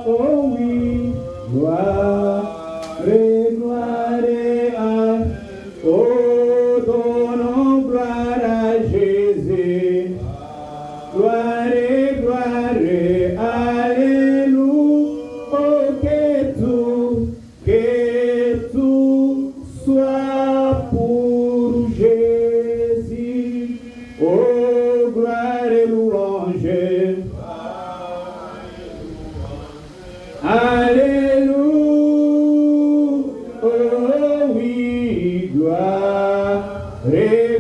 oh oui, gloire et oh, donnons gloire à Jésus, gloire et alléluia, oh, que tout soit pour Jésus, oh, gloire et louange. Alléluia, oh oui, gloire et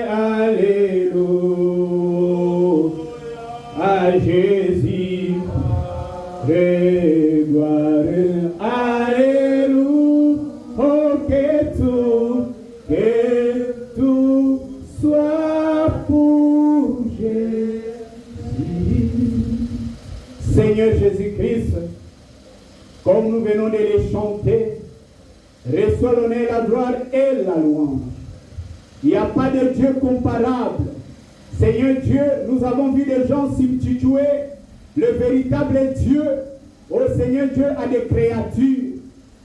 alléluia à Jésus, gloire et alléluia, oh que tout soit pour Jésus. Seigneur Jésus-Christ, comme nous venons de les chanter, reçois l'honneur, la gloire et la louange. Il n'y a pas de Dieu comparable. Seigneur Dieu, nous avons vu des gens substituer le véritable Dieu. Oh Seigneur Dieu, à des créatures.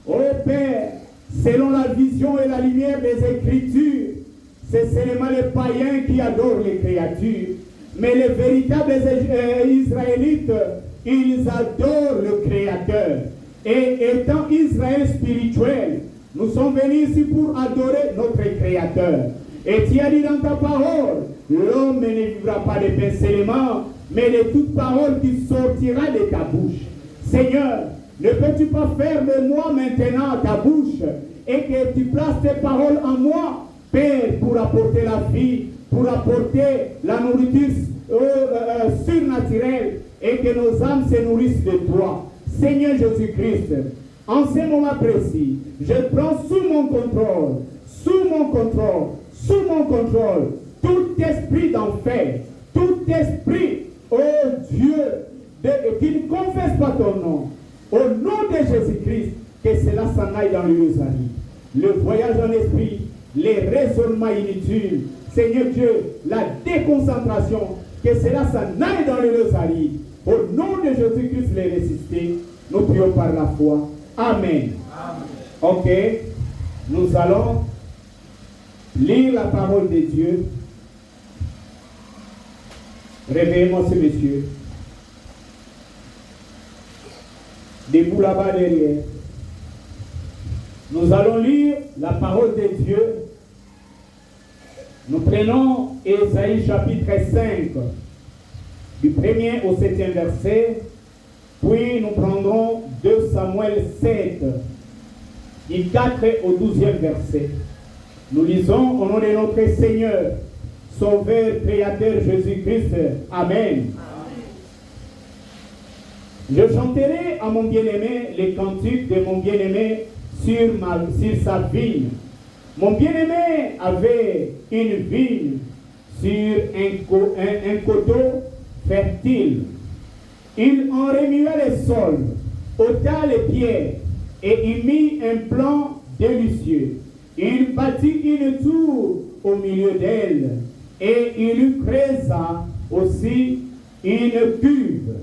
Oh Père, selon la vision et la lumière des Écritures, c'est seulement les païens qui adorent les créatures. Mais les véritables Israélites, ils adorent le Créateur. Et étant Israël spirituel, nous sommes venus ici pour adorer notre Créateur. Et tu as dit dans ta parole, l'homme ne vivra pas de pain seulement, mais de toute parole qui sortira de ta bouche. Seigneur, ne peux-tu pas faire de moi maintenant ta bouche et que tu places tes paroles en moi, Père, pour apporter la vie, pour apporter la nourriture surnaturelle et que nos âmes se nourrissent de toi. Seigneur Jésus-Christ, en ce moment précis, je prends sous mon contrôle, tout esprit d'enfer, tout esprit, oh Dieu, qui ne confesse pas ton nom, au nom de Jésus-Christ, que cela s'en aille dans l'Érusalem. Le voyage en esprit, les raisonnements inutiles, Seigneur Dieu, la déconcentration, que cela s'en aille dans l'Érusalem. Au nom de Jésus-Christ, les ressuscités, nous prions par la foi. Amen. Amen. Ok, nous allons lire la parole de Dieu. Réveillez-moi ce monsieur. Debout là-bas derrière. Nous allons lire la parole de Dieu. Nous prenons Ésaïe chapitre 5, du 1er au 7e verset, puis nous prendrons 2 Samuel 7, du 4 au 12e verset. Nous lisons au nom de notre Seigneur, Sauveur, Créateur Jésus-Christ. Amen. Je chanterai à mon bien-aimé les cantiques de mon bien-aimé sur sa vigne. Mon bien-aimé avait une vigne sur un coteau fertile. Il en remua les sols, ôta les pierres et y mit un plan délicieux. Il bâtit une tour au milieu d'elle et il lui creusa aussi une cuve.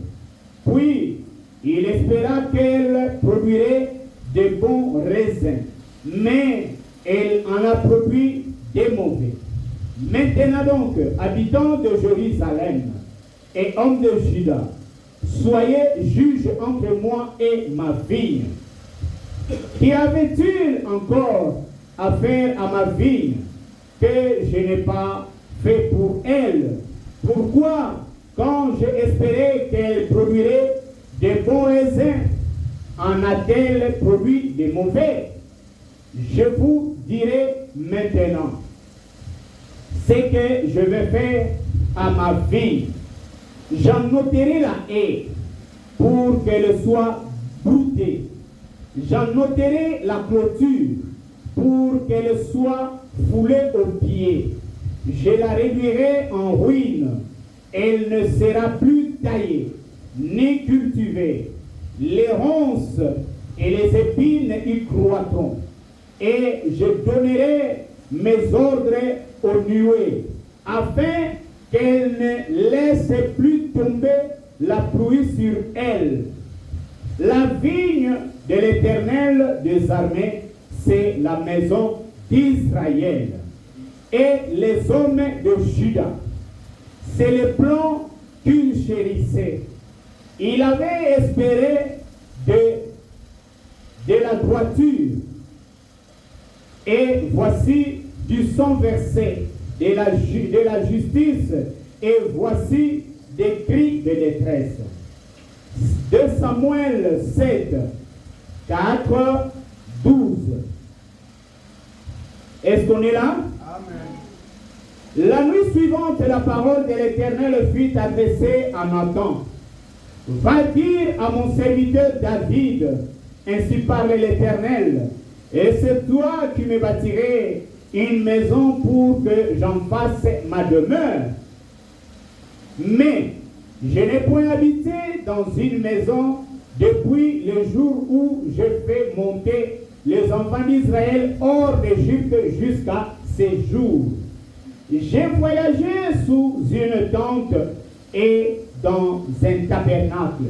Puis il espéra qu'elle produirait de bons raisins, mais elle en a produit des mauvais. Maintenant donc, habitants de Jérusalem et hommes de Juda, soyez juges entre moi et ma vigne. Qu'y avait-il encore à faire à ma vigne que je n'ai pas fait pour elle? Pourquoi, quand j'ai espéré qu'elle produirait de bons raisins, en a-t-elle produit de mauvais? Je vous dirai maintenant ce que je vais faire à ma vigne. J'en ôterai la haie pour qu'elle soit broutée. J'en ôterai la clôture pour qu'elle soit foulée aux pieds. Je la réduirai en ruine. Elle ne sera plus taillée, ni cultivée. Les ronces et les épines y croîtront. Et je donnerai mes ordres aux nuées, afin qu'elle ne laisse plus tomber la pluie sur elle. La vigne de l'Éternel des armées, c'est la maison d'Israël. Et les hommes de Juda, c'est le plan qu'il chérissait. Il avait espéré de la droiture. Et voici du sang versé de la justice. Et voici des cris de détresse. 2 Samuel 7, 4, 12. Est-ce qu'on est là? Amen. La nuit suivante, la parole de l'Éternel fut adressée à Nathan. Va dire à mon serviteur David, ainsi parle l'Éternel, et c'est toi qui me bâtirais une maison pour que j'en fasse ma demeure. Mais je n'ai point habité dans une maison depuis le jour où j'ai fait monter les enfants d'Israël hors d'Égypte jusqu'à ces jours. J'ai voyagé sous une tente et dans un tabernacle.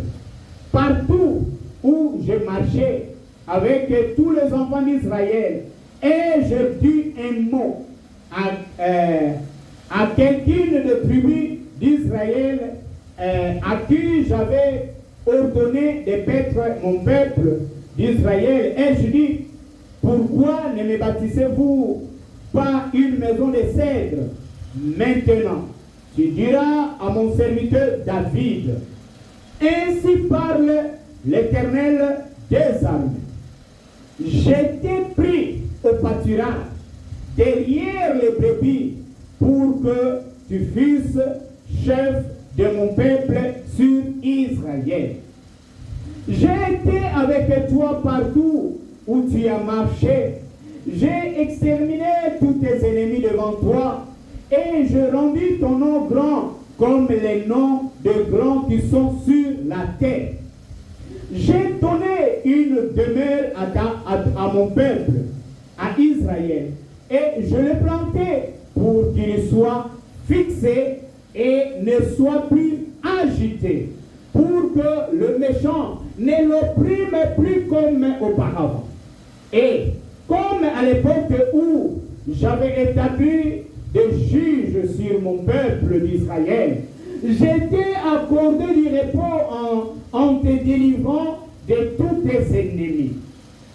Partout où j'ai marché avec tous les enfants d'Israël, et j'ai dit un mot à quelqu'une de tribu d'Israël à qui j'avais ordonné de paître mon peuple d'Israël. Et je dis, pourquoi ne me bâtissez-vous pas une maison de cèdre? Maintenant, tu diras à mon serviteur David, ainsi parle l'Éternel des armées. J'étais pris au pâturage derrière les brebis pour que tu fusses chef de mon peuple sur Israël. J'ai été avec toi partout où tu as marché. J'ai exterminé tous tes ennemis devant toi et je rendis ton nom grand comme les noms des grands qui sont sur la terre. J'ai donné une demeure à mon peuple, à Israël, et je l'ai planté pour qu'il soit fixé et ne soit plus agité, pour que le méchant ne l'opprime plus comme auparavant. Et comme à l'époque où j'avais établi des juges sur mon peuple d'Israël, j'étais accordé du repos en te délivrant de tous tes ennemis.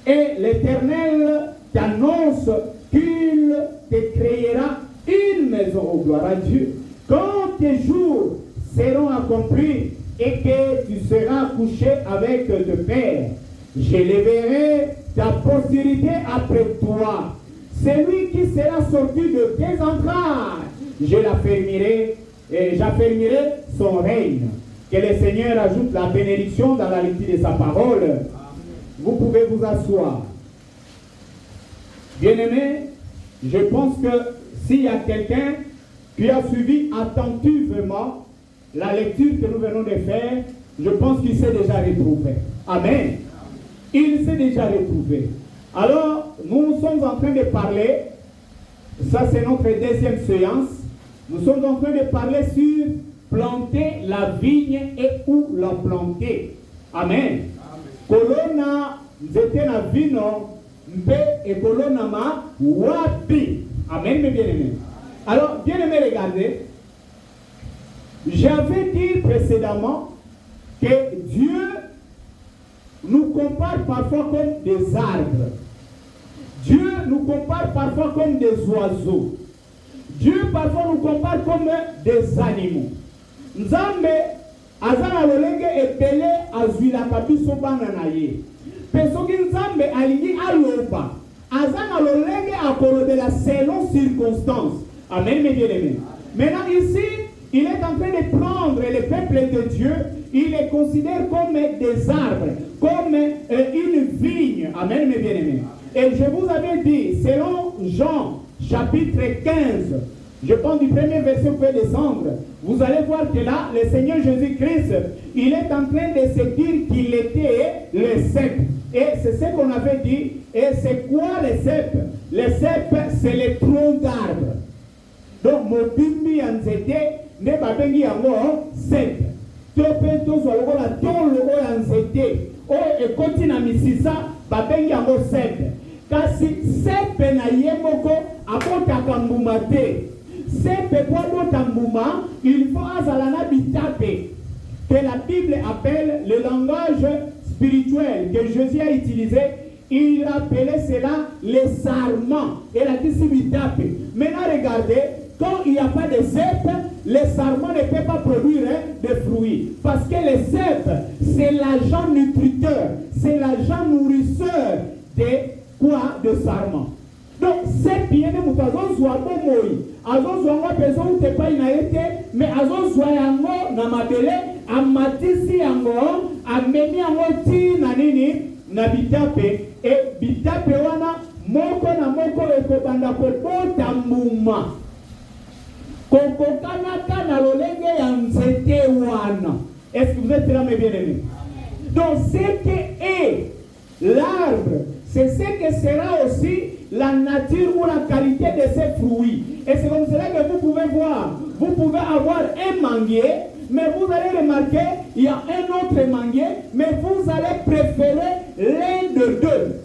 Et l'Éternel t'annonce qu'il te créera une maison, oh, gloire à Dieu. Quand tes jours seront accomplis et que tu seras couché avec ton père, j'élèverai ta postérité après toi. Celui qui sera sorti de tes entrailles, je l'affermirai et j'affermirai son règne. Que le Seigneur ajoute la bénédiction dans la lecture de sa parole. Amen. Vous pouvez vous asseoir. Bien-aimés, je pense que s'il y a quelqu'un qui a suivi attentivement la lecture que nous venons de faire, je pense qu'il s'est déjà retrouvé. Amen. Il s'est déjà retrouvé. Alors, nous sommes en train de parler, ça c'est notre deuxième séance, nous sommes en train de parler sur planter la vigne et où la planter. Amen. Kolona nzete na vino mpe et kolona ma wapi. Amen, mes bien-aimés. Alors, bien-aimés, regardez. J'avais dit précédemment que Dieu nous compare parfois comme des arbres. Dieu nous compare parfois comme des oiseaux. Dieu parfois nous compare comme des animaux. Nzambe azana lolenge epele azwilaka biso bana na ye. Pesoki Nzambe alingi aloba azana lolenge akolobela selon circonstances. Amen, mes bien-aimés. Maintenant ici, il est en train de prendre le peuple de Dieu, il les considère comme des arbres, comme une vigne. Amen, mes bien-aimés. Et je vous avais dit, selon Jean, chapitre 15, je pense du premier verset, vous pouvez descendre, vous allez voir que là, le Seigneur Jésus-Christ, il est en train de se dire qu'il était le cep. Et c'est ce qu'on avait dit. Et c'est quoi le cep? Le cep, c'est le tronc d'arbre. Donc, mon bimbi en zété, ne babengi yango cep. Topé tozo lokola ton logo en zété. Oh, ekoti na misisa babengi yango sepe. Kasi sepe na ye moko abotaka mbuma te. Sepe po abota mbuma, il faut azala na bitape que la Bible appelle le langage spirituel que Jésus a utilisé. Il appelait cela les sarments. Et la dit bitape. Maintenant regardez, quand il n'y a pas de cèpe, les sarments ne peuvent pas produire de fruits. Parce que les cèpes, c'est l'agent nutriteur, c'est l'agent nourrisseur de quoi? De sarments. Donc, c'est bien de nous azon soit bon moi. Azon soit moi besoin ou te pas inaete, mais azon soit yango na mabele, amatisi yango, amemi yango ti na nini na bitape, et bitape wana moko na moko ekobanda kobota mbuma. Kokokana na lolenge ya nzete wana. Est-ce que vous êtes là mes bien-aimés? Donc, ce que est l'arbre, c'est ce que sera aussi la nature ou la qualité de ses fruits. Et c'est comme cela que vous pouvez voir. Vous pouvez avoir un manguier, mais vous allez remarquer, il y a un autre manguier, mais vous allez préférer l'un de deux.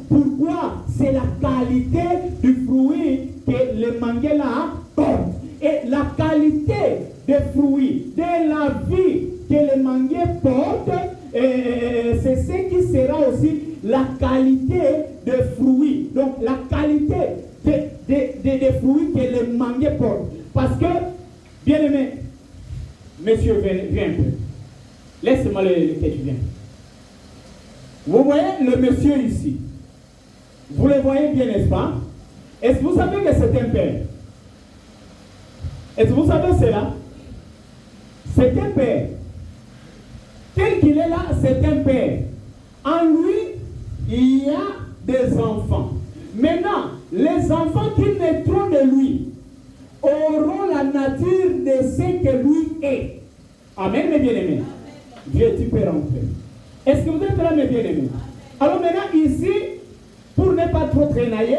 Pourquoi? C'est la qualité du fruit que le manguier là porte. Et la qualité des fruits, de la vie que le manguier porte, c'est ce qui sera aussi la qualité des fruits. Donc la qualité des fruits que le manguier porte. Parce que, bien aimé, monsieur, viens un peu. Laisse-moi le que tu viens. Vous voyez le monsieur ici. Vous le voyez bien, n'est-ce pas? Est-ce que vous savez que c'est un père? Est-ce que vous savez cela? C'est un père. Tel qu'il est là, c'est un père. En lui, il y a des enfants. Maintenant, les enfants qui naîtront de lui auront la nature de ce que lui est. Amen, mes bien-aimés. Dieu, tu peux rentrer. Est-ce que vous êtes là, mes bien-aimés? Alors maintenant, ici, pour ne pas trop traînailler,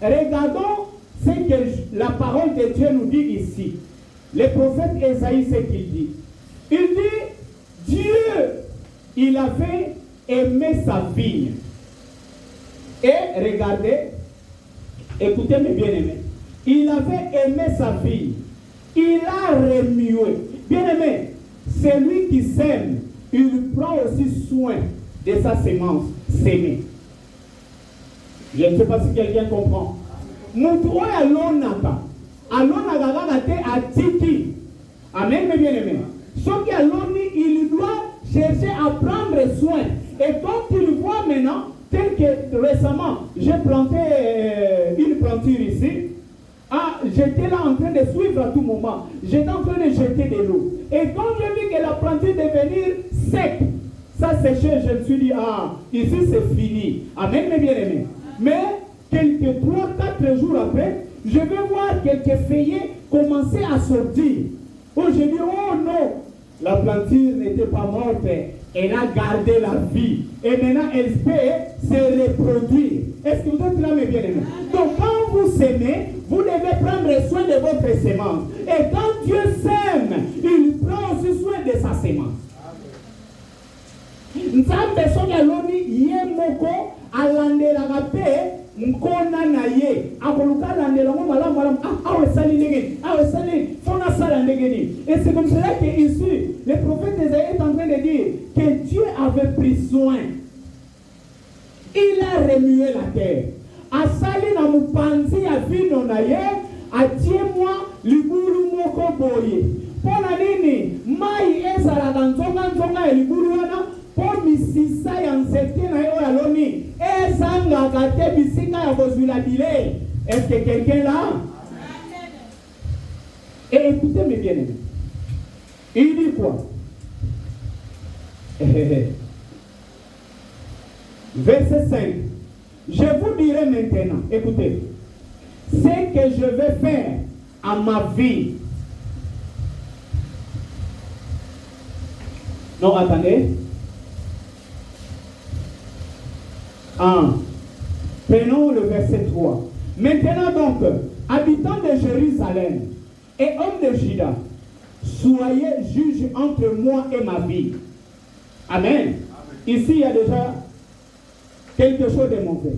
regardons ce que la parole de Dieu nous dit ici. Le prophète Esaïe, ce qu'il dit. Il dit, Dieu, il avait aimé sa vigne. Et regardez, écoutez mes bien-aimés, il avait aimé sa vigne. Il a remué. Bien-aimé, celui qui sème, il prend aussi soin de sa semence sémée. Je ne sais pas si quelqu'un comprend. Moutoua alonaka. Alonaka te atiki. Amen, mes bien-aimés. Ce qui aloni, il doit chercher à prendre soin. Et quand il voit maintenant, tel que récemment, j'ai planté une planture ici, j'étais là en train de suivre à tout moment. J'étais en train de jeter de l'eau. Et quand j'ai vu que la planture devenir sec, ça séchait, je me suis dit, ici c'est fini. Amen, mes bien-aimés. Mais quelques 3-4 jours après, je vais voir quelques feuillets commencer à sortir. Oh, j'ai dit, oh non, la planture n'était pas morte. Elle a gardé la vie. Et maintenant, elle peut se reproduire. Est-ce que vous êtes là, mes bien-aimés? Donc, quand vous semez, vous devez prendre soin de votre semence. Et quand Dieu sème, il prend aussi soin de sa semence. Nzambe soki aloni ye moko alandelaka pe nkona na ye akoluka alandela ngo malamu malamu awe sali ndenge awe sali fona sala ndenge ni. Et c'est comme cela que ici le prophète Esaïe est en train de dire que Dieu avait pris soin. Il a remué la terre. Asali na mupanzi ya vino na ye atie moi liburu moko boye. Pona nini mai ezala nzonga nzonga liburu wana pour misisa ya nzete na yo aloni ezanga kate bisika ya kozula bilei. Est-ce que quelqu'un là? Et écoutez mes bien-aimés. Il dit quoi? Verset 5. Je vous dirai maintenant, écoutez, ce que je vais faire à ma vie. Non, attendez. Prenons le verset 3. Maintenant donc, habitants de Jérusalem et hommes de Juda, soyez juges entre moi et ma vie. Amen. Ici, il y a déjà quelque chose de mauvais.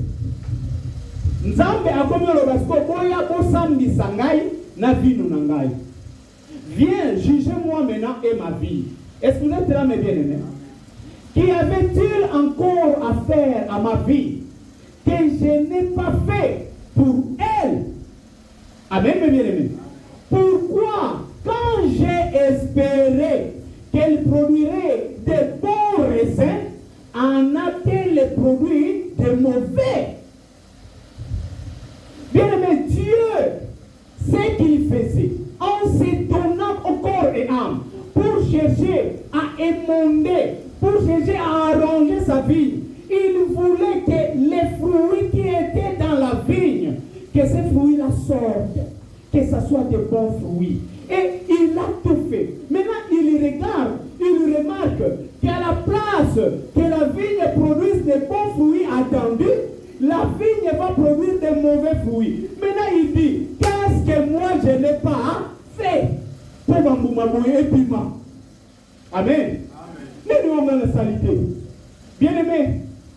Nzambe akomi lobasko boya bosambi sangai na vino nangai. Viens, jugez-moi maintenant et ma vie. Est-ce que vous êtes là, mes bien-aimés? Qu'y avait-il encore à faire à ma vie que je n'ai pas fait pour elle? Amen, mes bien-aimés. Pourquoi, quand j'ai espéré qu'elle produirait de bons raisins, en a-t-elle produit de mauvais? Bien-aimé, Dieu, ce qu'il faisait, en se donnant au corps et âme, pour chercher à émonder, pour chercher à arranger sa vie, il voulait que les fruits qui étaient dans la vigne, que ces fruits-là sortent, que ce soit de bons fruits. Et il a tout fait. Maintenant, il regarde, il remarque qu'à la place que la vigne produise de bons fruits attendus, la vigne va produire de mauvais fruits. Maintenant, il dit, qu'est-ce que moi je n'ai pas fait pour m'amouer et piment? Amen. Nous avons la salité. Bien-aimé,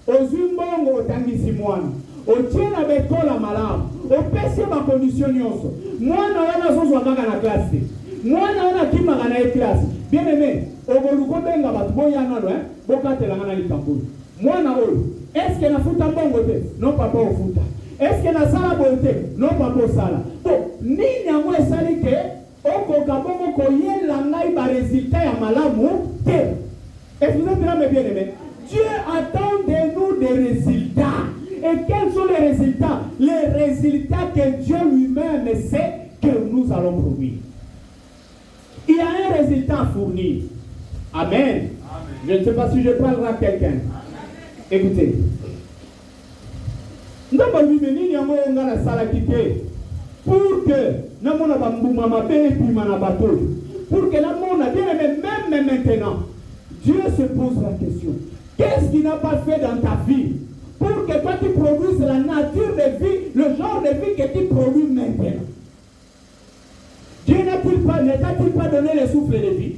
aux umbongo tangisi mwana, au tien la bécole à malade, au PC ma condition nyonso. Moi, na zozo kaka na classe. Moi, na kimaka na classe. Bien-aimé, au goluko benga batboya nalo bokatela ngana litambulu. Moi na olo. Est-ce que na futa mbongo te? Non papa au futa. Est-ce que na sala bonte? Non papa au sala. Donc, nini yango esali ke okoka bongo koyela ngai ba résultat ya malamu te. Est-ce que vous êtes là, mes bien-aimés? Dieu attend de nous des résultats. Et quels sont les résultats? Les résultats que Dieu lui-même sait que nous allons produire. Il y a un résultat à fournir. Amen. Amen. Je ne sais pas si je parlerai à quelqu'un. Écoutez. Pour que la monde a bien aimé, même maintenant, Dieu se pose la question. Qu'est-ce qu'il n'a pas fait dans ta vie pour que toi tu produises la nature de vie, le genre de vie que tu produis maintenant? Dieu ne t'a-t-il pas donné le souffle de vie?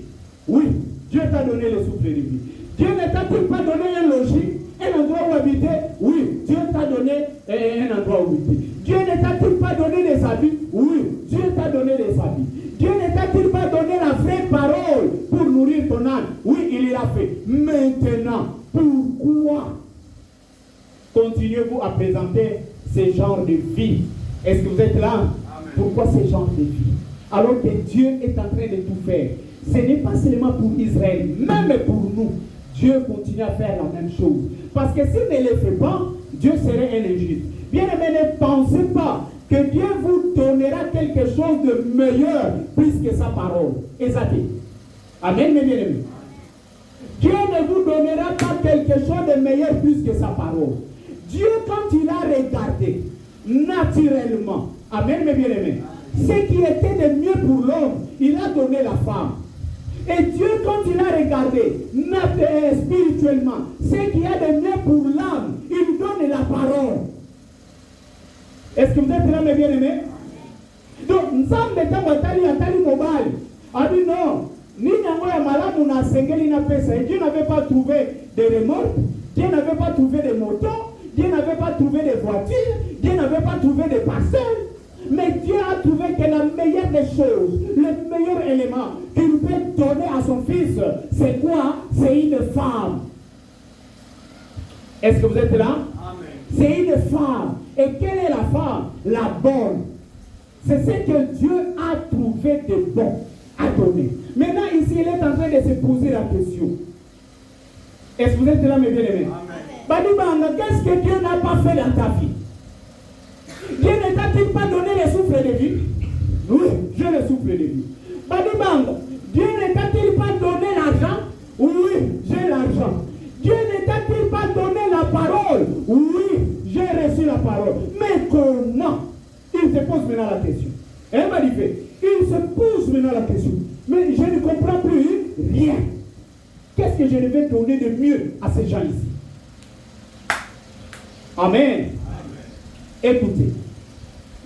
Oui, Dieu t'a donné le souffle de vie. Dieu ne t'a-t-il pas donné un logis, un endroit où habiter? Oui, Dieu t'a donné un endroit où habiter. Dieu ne t'a-t-il pas donné des habits? Oui, Dieu t'a donné des habits. Dieu ne t'a-t-il pas donné la vraie parole pour nourrir ton âme? Oui, il l'a fait. Maintenant, pourquoi continuez-vous à présenter ce genre de vie? Est-ce que vous êtes là? Amen. Pourquoi ce genre de vie? Alors que Dieu est en train de tout faire. Ce n'est pas seulement pour Israël, même pour nous. Dieu continue à faire la même chose. Parce que s'il ne le fait pas, Dieu serait un injuste. Bien aimé, ne pensez pas que Dieu vous donnera quelque chose de meilleur plus que sa parole. Exactement. Amen, mes bien-aimés. Dieu ne vous donnera pas quelque chose de meilleur plus que sa parole. Dieu, quand il a regardé naturellement, amen, mes bien-aimés, ce qui était de mieux pour l'homme, il a donné la femme. Et Dieu, quand il a regardé spirituellement, ce qui a de mieux pour l'âme, il donne la parole. Est-ce que vous êtes là, mes bien-aimés? Donc, Nzambe atali mobile. A dit non. Dieu n'avait pas trouvé de remorques, Dieu n'avait pas trouvé de motos, Dieu n'avait pas trouvé de voitures, Dieu n'avait pas trouvé de parcelles. Mais Dieu a trouvé que la meilleure des choses, le meilleur élément qu'il peut donner à son fils, c'est quoi? C'est une femme. Est-ce que vous êtes là? Amen. C'est une femme. Et quelle est la femme? La bonne. C'est ce que Dieu a trouvé de bon à donner. Maintenant, ici, il est en train de se poser la question. Est-ce que vous êtes là, mes bien-aimés? Amen. Qu'est-ce que Dieu n'a pas fait dans ta vie? Dieu ne t'a-t-il pas donné le souffle de vie? Oui, j'ai le souffle de vie. Dieu ne t'a-t-il pas donné l'argent? Oui, j'ai l'argent. Dieu ne t'a-t-il pas donné la parole? Oui, j'ai reçu la parole. Mais comment? Il se pose maintenant la question. Il se pose maintenant la question. Mais je ne comprends plus rien. Qu'est-ce que je devais donner de mieux à ces gens ici? Amen. Écoutez,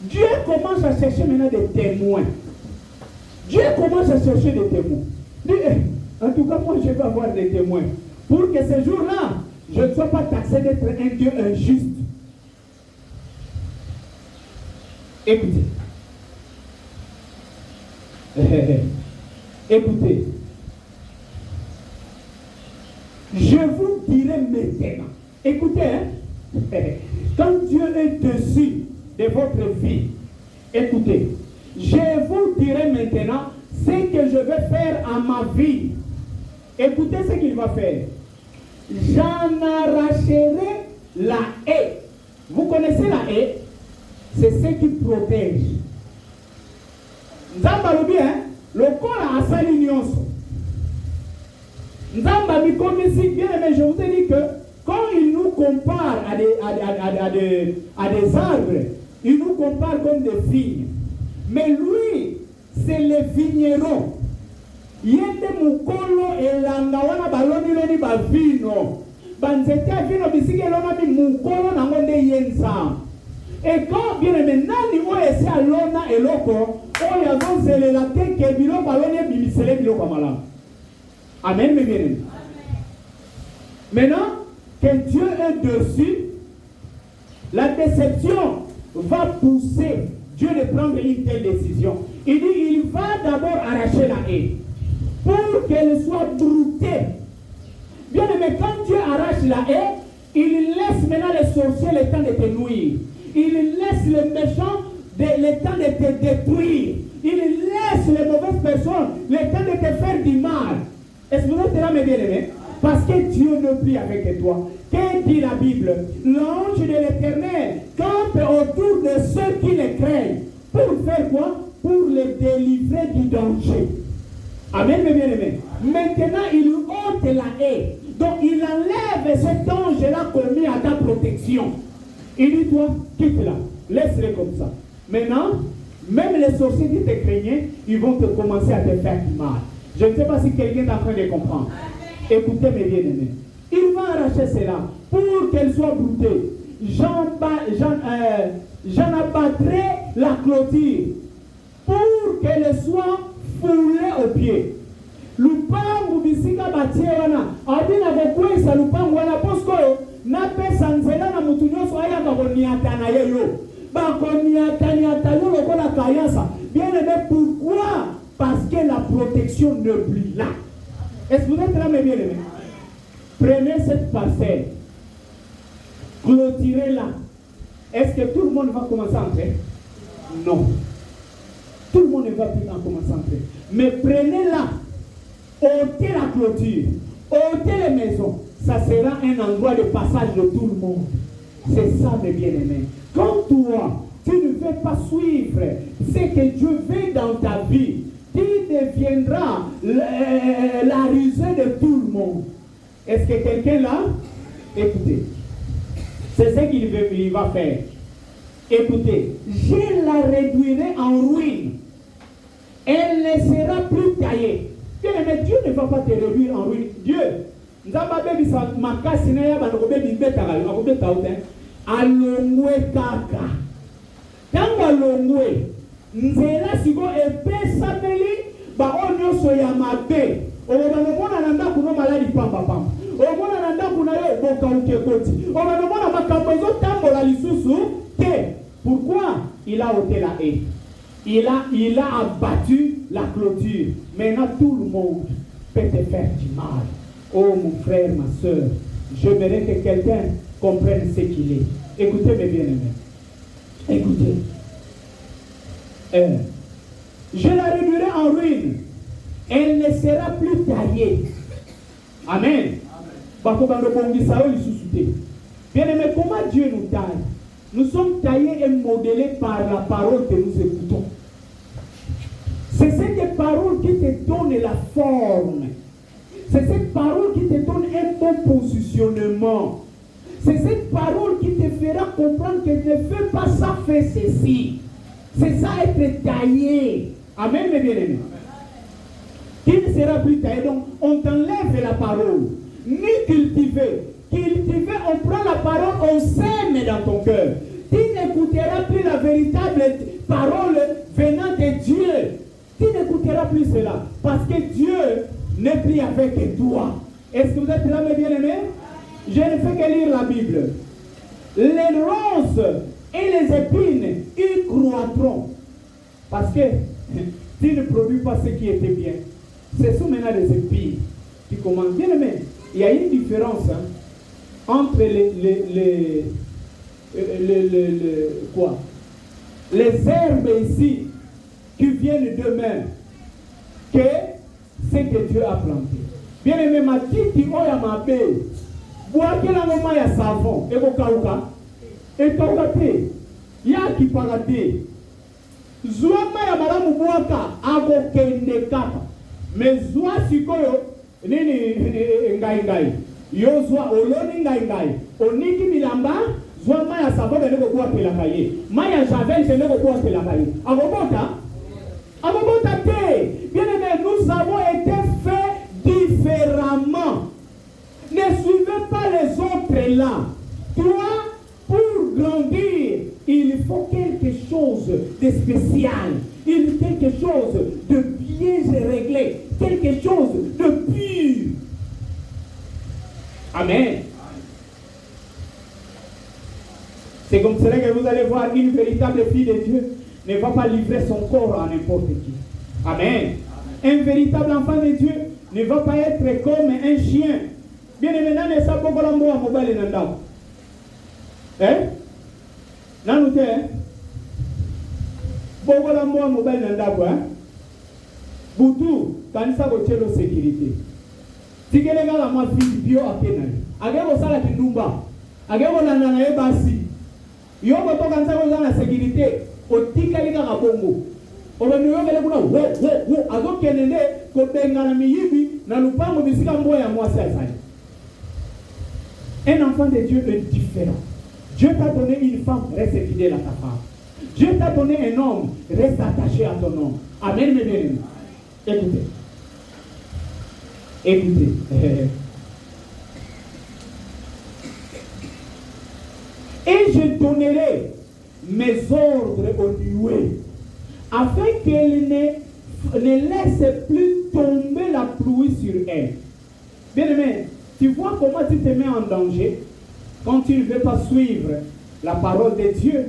Dieu commence à chercher maintenant des témoins. Dieu commence à chercher des témoins. Dit, en tout cas, moi, je vais avoir des témoins. pour que ce jour-là, je ne sois pas taxé d'être un Dieu injuste. Écoutez. Écoutez. Je vous dirai maintenant. Écoutez, hein? Quand Dieu est dessus de votre vie, écoutez, je vous dirai maintenant ce que je vais faire à ma vie. Écoutez ce qu'il va faire. J'en arracherai la haie. Vous connaissez la haie? C'est ce qui protège. Nzamba lobi, hein? Le corps a sa lignance. Nzamba mi comme ici, bien aimé, je vous ai dit que quand il nous compare à des arbres, il nous compare comme des vignes. Mais lui, c'est le vigneron. Yende mukolo elanga wana baloni loni ba vino. Banzete vino bisike lona mi mukolo na ngonde yenza. Et quand bien aimé nani o esi alona eloko, o ya zonzele la teke biloko baloni bimisele biloko malamu. Amen, mes bien-aimés. Maintenant que Dieu est dessus, la déception va pousser Dieu de prendre une telle décision. Il dit, il va d'abord arracher la haie pour qu'elle soit broutée. Bien aimé, quand Dieu arrache la haie, il laisse maintenant les sorciers le temps de te nuire. Il laisse les méchants le temps de te détruire. Il laisse les mauvaises personnes le temps de te faire du mal. Est-ce que vous êtes là, mes bien-aimés? Parce que Dieu ne prie avec toi. Qu'est-ce dit la Bible? L'ange de l'Éternel campe autour de ceux qui le craignent. Pour faire quoi? Pour les délivrer du danger. Amen, mes bien-aimés. Maintenant, il ôte la haie. Donc, il enlève cet ange-là commis à ta protection. Il dit, toi, quitte-la. Laisse-le comme ça. Maintenant, même les sorciers qui te craignaient, ils vont te commencer à te faire du mal. Je ne sais pas si quelqu'un est en train de comprendre. Écoutez mes bien-aimés. Il va arracher cela pour qu'elle soit broutée. J'en abattrai la clôture pour qu'elle soit foulée aux pieds. Lupangu bisika batiwana adina bokwesa lupangu wana posko na pesa nzela na mutu nyonso ayaka koniatana yeyo bakoniatana yo lokola kayasa. Bien aimé, pourquoi? Parce que la protection ne brille là. Est-ce que vous êtes là, mes bien-aimés? Prenez cette parcelle, clôturez-la. Est-ce que tout le monde va commencer à entrer? Non. Tout le monde ne va plus en commencer à entrer. Mais prenez-la, ôtez la clôture, ôtez les maisons. Ça sera un endroit de passage de tout le monde. C'est ça, mes bien-aimés. Quand toi, tu ne veux pas suivre ce que Dieu veut dans ta vie, tu deviendras la risée de tout le monde. Est-ce que quelqu'un là? Écoutez, c'est ce qu'il va faire. Écoutez, je la réduirai en ruine. Elle ne sera plus taillée. Bien aimé, Dieu ne va pas te réduire en ruine. Dieu, alongwe kaka. Tango alongwe, nzela siko epesa meli ba onyoso ya mabe. Obanomona nanda kuno maladi pamba pamba. Obona nanda kuna yo boka ukekoti. Obanomona makambo zo tambola lisusu te. Pourquoi? Il a ôté la haie. Il a abattu la clôture. Maintenant tout le monde peut te faire du mal. Oh mon frère, ma soeur, j'aimerais que quelqu'un comprenne ce qu'il est. Écoutez mes bien-aimés. Écoutez. Je la réduirai en ruine. Elle ne sera plus taillée. Amen. Bien aimé, comment Dieu nous taille? Nous sommes taillés et modélés par la parole que nous écoutons. C'est cette parole qui te donne la forme. C'est cette parole qui te donne un bon positionnement. C'est cette parole qui te fera comprendre que ne fais pas ça, fais ceci. C'est ça être taillé. Amen, mes bien-aimés. Qui ne sera plus taillé. Donc, on t'enlève la parole. Ni cultiver. Cultiver, on prend la parole, on sème dans ton cœur. Tu n'écouteras plus la véritable parole venant de Dieu. Tu n'écouteras plus cela. Parce que Dieu n'est plus avec toi. Est-ce que vous êtes là, mes bien-aimés? Je ne fais que lire la Bible. Les roses et les épines, ils croîtront. Parce que tu ne produis pas ce qui était bien. Ce sont maintenant les épines qui commencent. Bien-aimés, il y a une différence entre quoi? Les herbes ici qui viennent d'eux-mêmes que ce que Dieu a planté. Bien aimé, ma titi oya ma bé. Bois que la maman ya savon et kokauka et tokate ya ki parate. Zuama ya malamu boaka ako kende kaka. Mais zwa sikoyo nini ngai. Yo zwa oloni ngai. Oniki milamba zwa maya savon de neko boa pelaka ye. Maya javel de neko boa pelaka ye. Abobota te. Bien aimé, nous avons été faits différemment. Ne suivez pas les autres là. Toi, pour grandir, il faut quelque chose de spécial. Il faut quelque chose de bien réglé. Quelque chose de pur. Amen. C'est comme cela que vous allez voir une véritable fille de Dieu ne va pas livrer son corps à n'importe qui. Amen. Un véritable enfant de Dieu ne va pas être comme un chien. Bien aimé, nan esa bokola mboa mobile na ndako. Nanu te bokola mboa mobile na ndako Butu kanisa bochelo sécurité. Tikelega la ma video akena. Agebo sala kindumba. Agebo landa na ebasi. Yo boto kanisa ko na sécurité. Otikalika ka bongo. Obenuyogele kuna wo azokenende ko bengana miyibi na lupango bisika mboya ya mwasi asali. Un enfant de Dieu est différent. Dieu t'a donné une femme, reste fidèle à ta femme. Dieu t'a donné un homme, reste attaché à ton homme. Amen, mes bien-aimés. Écoutez. Et je donnerai mes ordres aux nuées, afin qu'elle ne laisse plus tomber la pluie sur elle. Bien-aimé, tu vois comment tu te mets en danger quand tu ne veux pas suivre la parole de Dieu,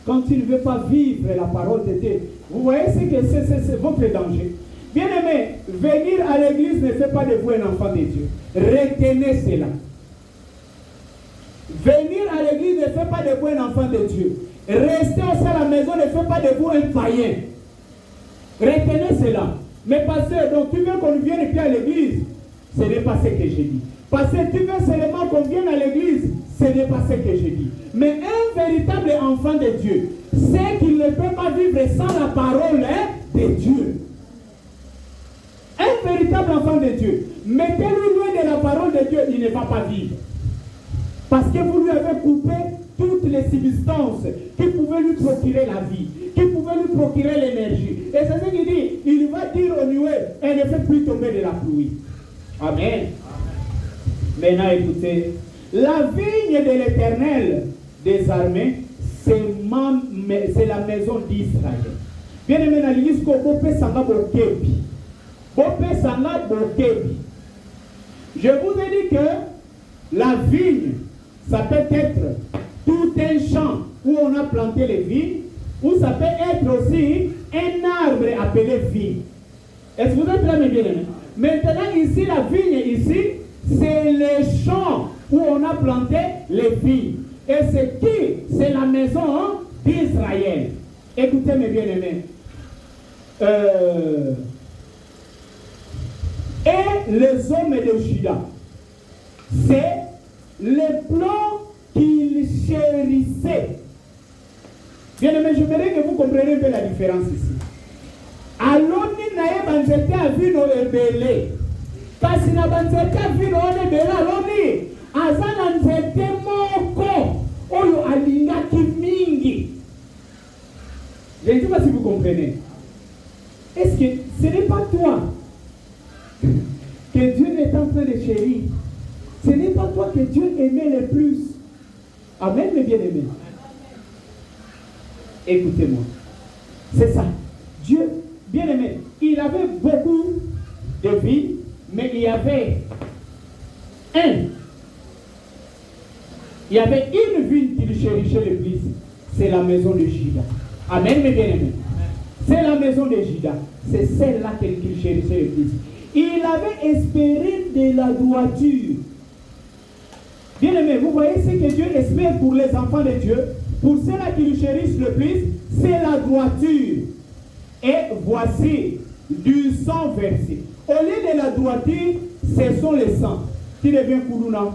quand tu ne veux pas vivre la parole de Dieu. Vous voyez ce que c'est votre danger. Bien-aimé, venir à l'église ne fait pas de vous un enfant de Dieu. Retenez cela. Venir à l'église ne fait pas de vous un enfant de Dieu. Rester au sein de la maison ne fait pas de vous un païen. Retenez cela. Mais pasteur, donc tu veux qu'on vienne plus à l'église? Ce n'est pas ce que j'ai dit. Parce que tu veux seulement qu'on vienne à l'église, ce n'est pas ce que j'ai dit. Mais un véritable enfant de Dieu, c'est qu'il ne peut pas vivre sans la parole de Dieu. Un véritable enfant de Dieu, mettez-lui loin de la parole de Dieu, il ne va pas vivre. Parce que vous lui avez coupé toutes les substances qui pouvaient lui procurer la vie, qui pouvaient lui procurer l'énergie. Et c'est ce qu'il dit, il va dire aux nuées, elle ne fait plus tomber de la pluie. Amen. Maintenant, écoutez, la vigne de l'Éternel des armées, c'est la maison d'Israël. Bien aimé, dans l'église, je vous ai dit que la vigne, ça peut être tout un champ où on a planté les vignes, ou ça peut être aussi un arbre appelé vigne. Est-ce que vous êtes là, mes bien-aimés? Maintenant, ici, la vigne, ici, c'est les champs où on a planté les vignes. Et c'est qui? C'est la maison d'Israël. Écoutez, mes bien-aimés. Et les hommes de Juda, c'est les plans qu'ils chérissaient. Bien-aimés, je voudrais que vous compreniez un peu la différence ici. Aloni nae banzete avino ebele. Kasi na banzete avino ebele aloni. Azana nzete moko. Oyo alinga kimingi. Je ne sais pas si vous comprenez. Est-ce que ce n'est pas toi que Dieu est en train de chérir? Ce n'est pas toi que Dieu aimait le plus. Amen, mes bien-aimés. Écoutez-moi. C'est ça. Dieu, bien-aimé, il avait beaucoup de vie, mais il y avait Il y avait une ville qu'il cherchait le plus, c'est la maison de Juda. Amen, mes bien-aimés. C'est la maison de Juda. C'est celle-là qu'il cherchait le plus. Il avait espéré de la droiture. Bien-aimés, vous voyez ce que Dieu espère pour les enfants de Dieu, pour ceux-là qui le chérissent le plus, c'est la droiture. Et voici du sang versé. Au lieu de la droiture, ce sont les sangs. Tu deviens Koulouna.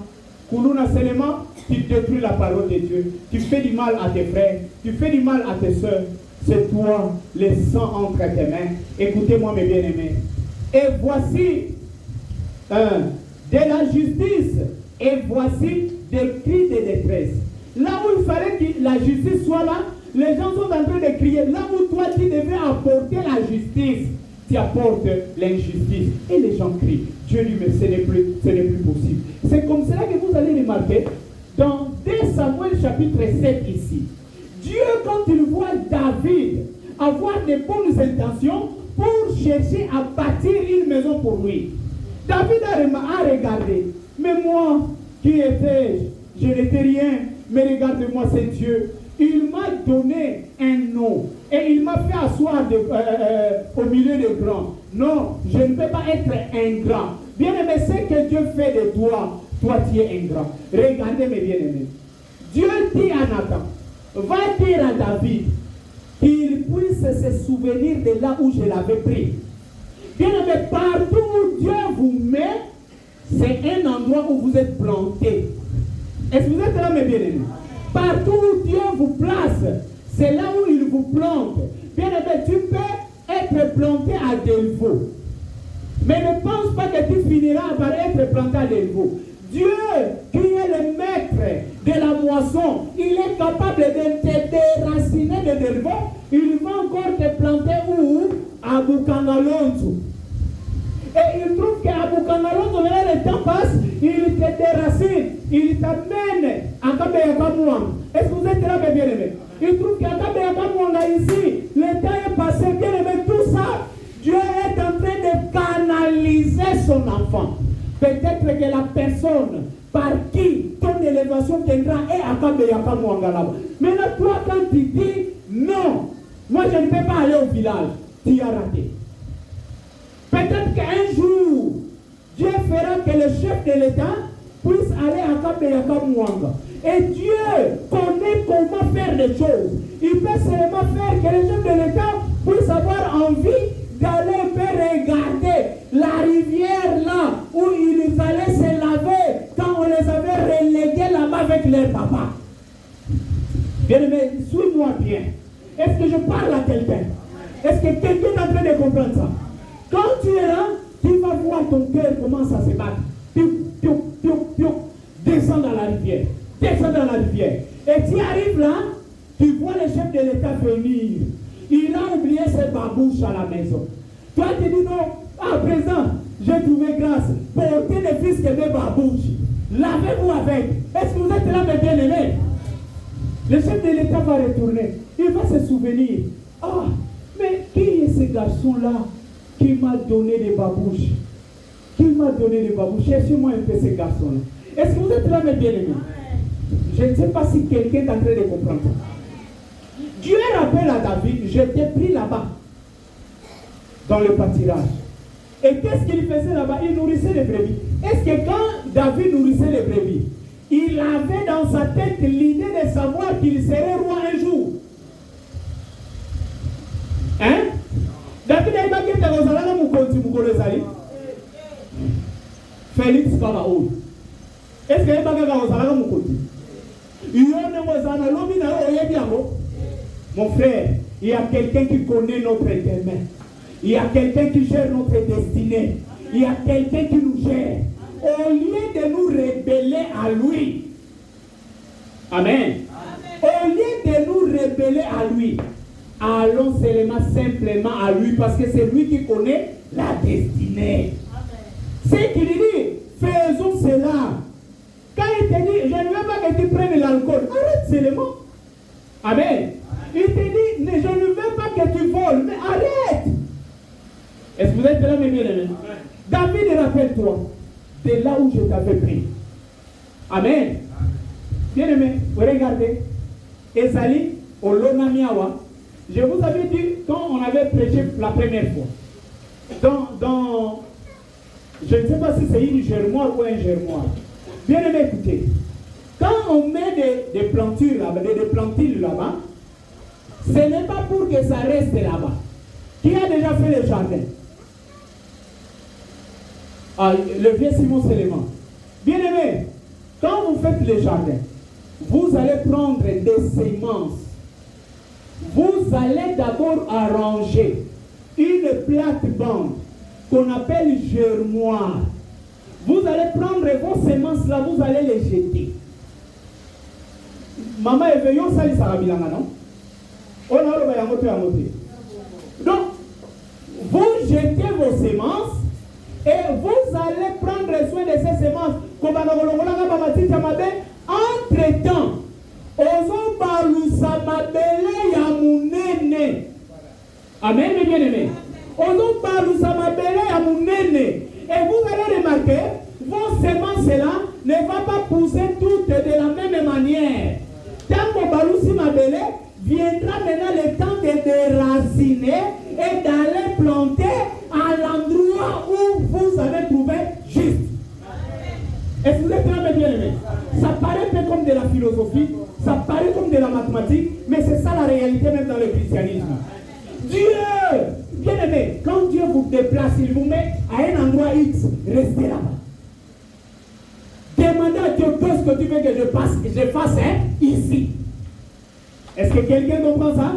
Koulouna seulement, tu détruis la parole de Dieu. Tu fais du mal à tes frères. Tu fais du mal à tes soeurs. C'est toi, les sangs entre tes mains. Écoutez-moi, mes bien-aimés. Et voici de la justice. Et voici des cris de détresse. Là où il fallait que la justice soit là, les gens sont en train de crier. Là où toi, tu devais apporter la justice, tu apportes l'injustice. Et les gens crient. Dieu dit, mais ce n'est plus possible. C'est comme cela que vous allez remarquer dans 2 Samuel chapitre 7 ici. Dieu, quand il voit David avoir de bonnes intentions pour chercher à bâtir une maison pour lui, David a regardé. Mais moi, qui étais-je? Je n'étais rien. Mais regarde-moi, c'est Dieu. Il m'a donné un nom. Et il m'a fait asseoir au milieu des grands. Non, je ne peux pas être ingrat. Bien-aimé, ce que Dieu fait de toi, toi tu es ingrat. Regardez mes bien-aimés. Dieu dit à Nathan, va dire à David qu'il puisse se souvenir de là où je l'avais pris. Bien-aimé, partout où Dieu vous met, c'est un endroit où vous êtes planté. Est-ce que vous êtes là, mes bien-aimés? Partout où Dieu vous place, c'est là où il vous plante. Bien-aimé, tu peux être planté à Delvaux. Mais ne pense pas que tu finiras par être planté à Delvaux. Dieu, qui est le maître de la moisson, il est capable de te déraciner de Delvaux. Il va encore te planter où? À Bukangalonzo. Et il trouve qu'à Bukangalonzo, le temps passe, il te déracine, il t'amène à Kabeyakamuang. Est-ce que vous êtes là, mes bien-aimés? Il trouve qu'à Kabeyakamuang, ici, le temps est passé, bien-aimé, tout ça, Dieu est en train de canaliser son enfant. Peut-être que la personne par qui ton élévation viendra est à Kabeyakamuang là-bas. Mais là, toi, quand tu dis non, moi je ne peux pas aller au village, tu as raté. Peut-être qu'un jour, Dieu fera que le chef de l'État puisse aller à Kabeyakamuanga. Et Dieu connaît comment faire les choses. Il peut seulement faire que le chef de l'État puisse avoir envie d'aller regarder la rivière là où il fallait se laver quand on les avait relégués là-bas avec leur papa. Bien-aimé, suis-moi bien. Est-ce que je parle à quelqu'un? Est-ce que quelqu'un est en train de comprendre ça? Quand tu es là, tu vas voir ton cœur comment ça se bat. Descends dans la rivière. Descends dans la rivière. Et tu arrives là, tu vois le chef de l'État venir. Il a oublié ses babouches à la maison. Toi, tu dis non, à présent, j'ai trouvé grâce. Portez les fils que mes babouches. Lavez-vous avec. Est-ce que vous êtes là, mes bien-aimés? Le chef de l'État va retourner. Il va se souvenir. Ah, mais qui est ce garçon-là qui m'a donné des babouches? Qui m'a donné des babouches? Cherchez-moi un peu ce garçon-là. Est-ce que vous êtes là, mes bien-aimés? Je ne sais pas si quelqu'un est en train de comprendre ça. Dieu rappelle à David, je t'ai pris là-bas, dans le pâturage. Et qu'est-ce qu'il faisait là-bas? Il nourrissait les brebis. Est-ce que quand David nourrissait les brebis, il avait dans sa tête l'idée de savoir qu'il serait roi un jour? Hein? David a dit que Félix Kabaoui. Est-ce que mon frère, il y a quelqu'un qui connaît notre destin. Il y a quelqu'un qui gère notre destinée. Il y a quelqu'un qui nous gère. Au lieu de nous rebeller à lui. Amen. Au lieu de nous rebeller à lui, allons seulement simplement à lui parce que c'est lui qui connaît la destinée. C'est qu'il dit, faisons cela. Quand il te dit, je ne veux pas que tu prennes l'alcool, arrête seulement. Amen. Il te dit, je ne veux pas que tu voles, mais arrête. Est-ce que vous êtes là, mes bien-aimés? David, rappelle-toi, de là où je t'avais pris. Amen. Bien aimé, vous regardez. Ezali, au Lonamiawa. Je vous avais dit, quand on avait prêché la première fois, je ne sais pas si c'est une germoire ou un germoire. Bien aimé, écoutez. Quand on met des plantures là-bas, des plantules là-bas, ce n'est pas pour que ça reste là-bas. Qui a déjà fait le jardin? Ah, le vieux Simon Séléman. Bien aimé, quand vous faites le jardin, vous allez prendre des semences. Vous allez d'abord arranger une plate-bande qu'on appelle germoire. Vous allez prendre vos semences là, vous allez les jeter. Maman est venue, ça y sarabilanga, non? On a le bayangote à moté. Donc, vous jetez vos semences et vous allez prendre soin de ces semences. Entre-temps, ozo balusa mabele ya munene. Amen, mes bien-aimés. Ozo balusa mabele ya munene. Et vous allez remarquer, vos semences là ne vont pas pousser toutes de la même manière. Tant que balusi mabele, viendra maintenant le temps de déraciner et d'aller planter à l'endroit où vous avez trouvé juste. Est-ce que vous êtes là, mes bien-aimés? Ça paraît un peu comme de la philosophie, ça paraît comme de la mathématique, mais c'est ça la réalité même dans le christianisme. Dieu, bien-aimé, quand Dieu vous déplace, il vous met à un endroit X, restez là-bas. Demandez à Dieu qu'est-ce que tu veux que je fasse ici. Est-ce que quelqu'un comprend ça?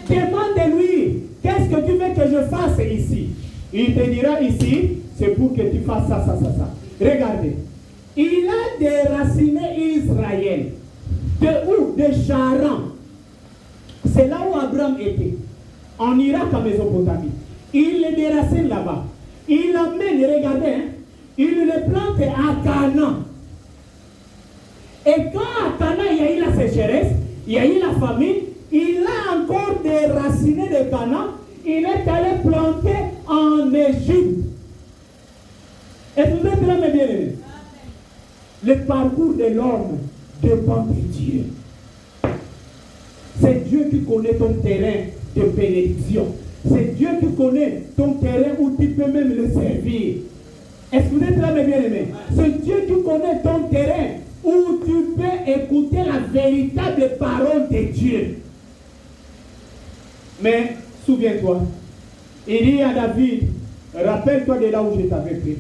Demande-lui, qu'est-ce que tu veux que je fasse ici? Il te dira ici, c'est pour que tu fasses ça, ça, ça, ça. Regardez. Il a déraciné Israël. De où? De Charan. C'est là où Abraham était. En Irak, en Mésopotamie. Il les déracine là-bas. Il l'amène, regardez, hein, il le plante à Canaan. Et quand à Canaan, il y a eu la sécheresse, il y a eu la famine, il a encore déraciné de Canaan, il est allé planter en Égypte. Et vous êtes là, mes bien-aimés. Le parcours de l'homme dépend de Dieu. C'est Dieu qui connaît ton terrain de bénédiction. C'est Dieu qui connaît ton terrain où tu peux même le servir. Est-ce que vous êtes là, mes bien-aimés? C'est Dieu qui connaît ton terrain où tu peux écouter la véritable parole de Dieu. Mais souviens-toi, il dit à David, rappelle-toi de là où je t'avais pris.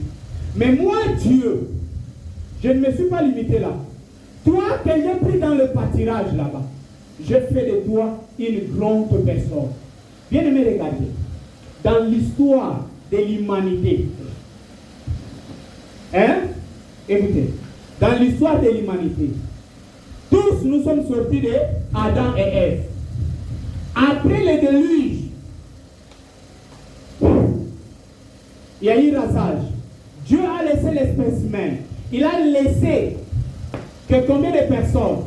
Mais moi, Dieu, je ne me suis pas limité là. Toi que j'ai pris dans le pâturage là-bas, je fais de toi une grande personne. Bien aimé, regardez. Dans l'histoire de l'humanité, hein? Écoutez, dans l'histoire de l'humanité, tous nous sommes sortis de Adam et Ève. Après le déluge, il y a eu rasage. Dieu a laissé l'espèce humaine. Il a laissé que combien de personnes?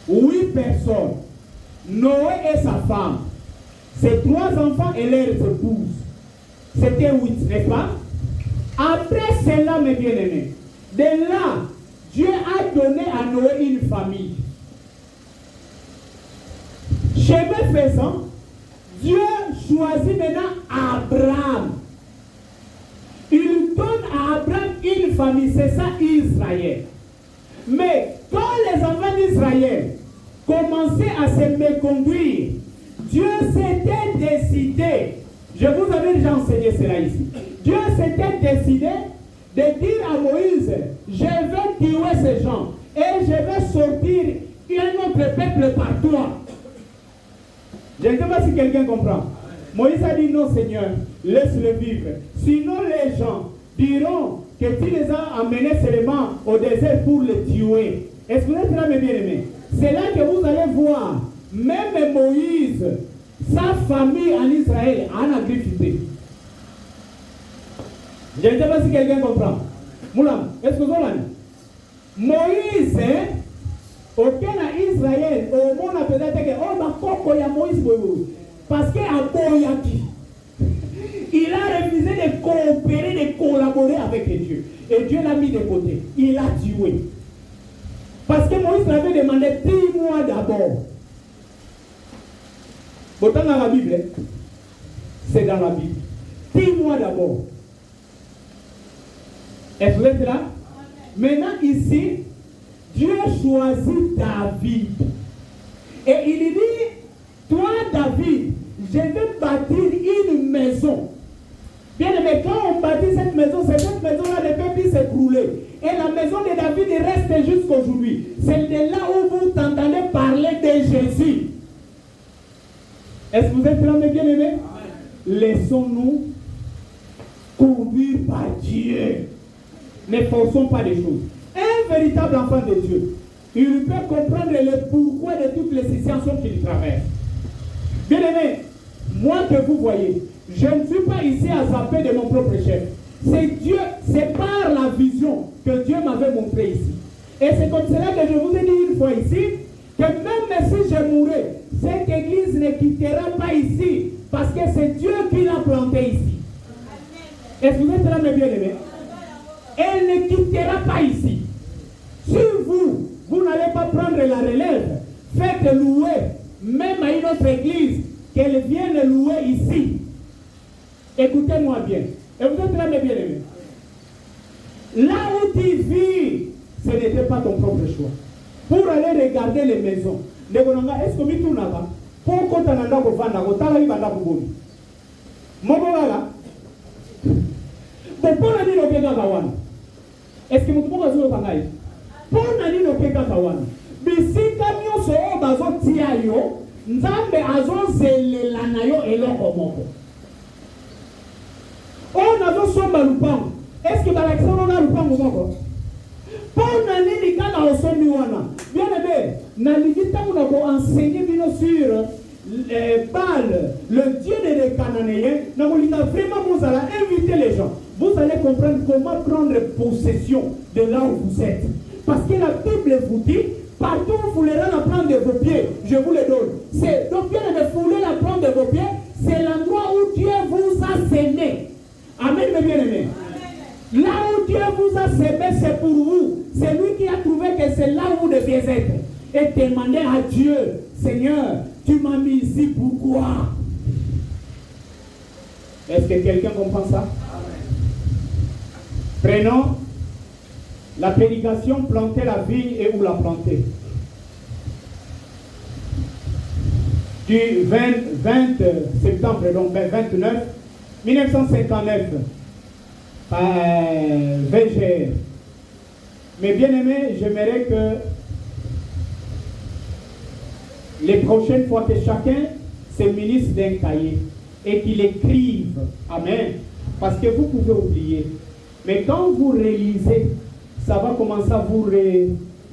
8 personnes. Noé et sa femme. Ses 3 enfants et leurs épouses. C'était 8, n'est-ce pas? Après cela, mes bien-aimés, de là, Dieu a donné à Noé une famille. Chemin faisant, Dieu choisit maintenant Abraham. Il donne à Abraham une famille, c'est ça Israël. Mais quand les enfants d'Israël commençaient à se méconduire, Dieu s'était décidé, je vous avais déjà enseigné cela ici, Dieu s'était décidé de dire à Moïse, je vais tuer ces gens et je vais sortir un autre peuple par toi. Je ne sais pas si quelqu'un comprend. Moïse a dit non Seigneur, laisse-le vivre. Sinon les gens diront que tu les as amenés seulement au désert pour les tuer. Est-ce que vous êtes là, mes bien-aimés? C'est là que vous allez voir, même Moïse, sa famille en Israël en agriculture. Je ne sais pas si quelqu'un comprend. Moulam, est-ce que vous avez Moïse, aucun à Israël, au monde a peut-être que oh ma coco ya Moïse parce qu'il a Boyaki. Il a refusé de coopérer, de collaborer avec Dieu. Et Dieu l'a mis de côté. Il a tué. Parce que Moïse avait demandé 10 mois d'abord. Pourtant dans la Bible, c'est dans la Bible. 10 mois d'abord. Est-ce que vous êtes là? Maintenant ici, Dieu choisit David. Et il dit, toi David, je vais bâtir une maison. Bien aimé, quand on bâtit cette maison-là ne peut plus s'écrouler. Et la maison de David reste jusqu'aujourd'hui. C'est de là où vous entendez parler de Jésus. Est-ce que vous êtes là, mes bien-aimés? Laissons-nous conduire par Dieu. Ne forçons pas les choses. Un véritable enfant de Dieu, il peut comprendre le pourquoi de toutes les situations qu'il traverse. Bien-aimés, moi que vous voyez, je ne suis pas ici à zapper de mon propre chef. C'est Dieu, c'est par la vision que Dieu m'avait montré ici. Et c'est comme cela que je vous ai dit une fois ici, que même si je mourrais, cette église ne quittera pas ici, parce que c'est Dieu qui l'a plantée ici. Est-ce que vous êtes là, mes bien-aimés? Elle ne quittera pas ici. Si vous n'allez pas prendre la relève, faites louer, même à une autre église, qu'elle vienne louer ici. Écoutez-moi bien. Et vous êtes là, mes bien-aimés. Là où tu vis, ce n'était pas ton propre choix. Pour aller regarder les maisons, est-ce que tu n'as pas? Pourquoi tu n'as pas de est-ce que vous pouvez vous dire pour nani no keka kawana bisika nyoso o bazo tia yo nzambe azozelela na yo eloko moko o nazo somba lupango est-ce que balakisano na lupango moko pour nani likana osomi wana bien aimé na likita muna ko enseigner bino sur Baal, le dieu des Cananéens. Na molina vraiment vous allez inviter les gens. Vous allez comprendre comment prendre possession de là où vous êtes. Parce que la Bible vous dit, partout où vous voulez la plante de vos pieds, je vous le donne. C'est donc bien de fouler la plante de vos pieds, c'est l'endroit où Dieu vous a sémé. Amen, mes bien-aimés. Là où Dieu vous a sémé, c'est pour vous. C'est lui qui a trouvé que c'est là où vous deviez être. Et demandez à Dieu, Seigneur, tu m'as mis ici, pourquoi? Est-ce que quelqu'un comprend ça? Prenons la prédication, planter la vigne et où la planter. Du 20 septembre, donc 29, 1959, VGR. Mais bien aimé, j'aimerais que les prochaines fois que chacun se munisse d'un cahier et qu'il écrive, amen, parce que vous pouvez oublier. Mais quand vous réalisez, ça va commencer à vous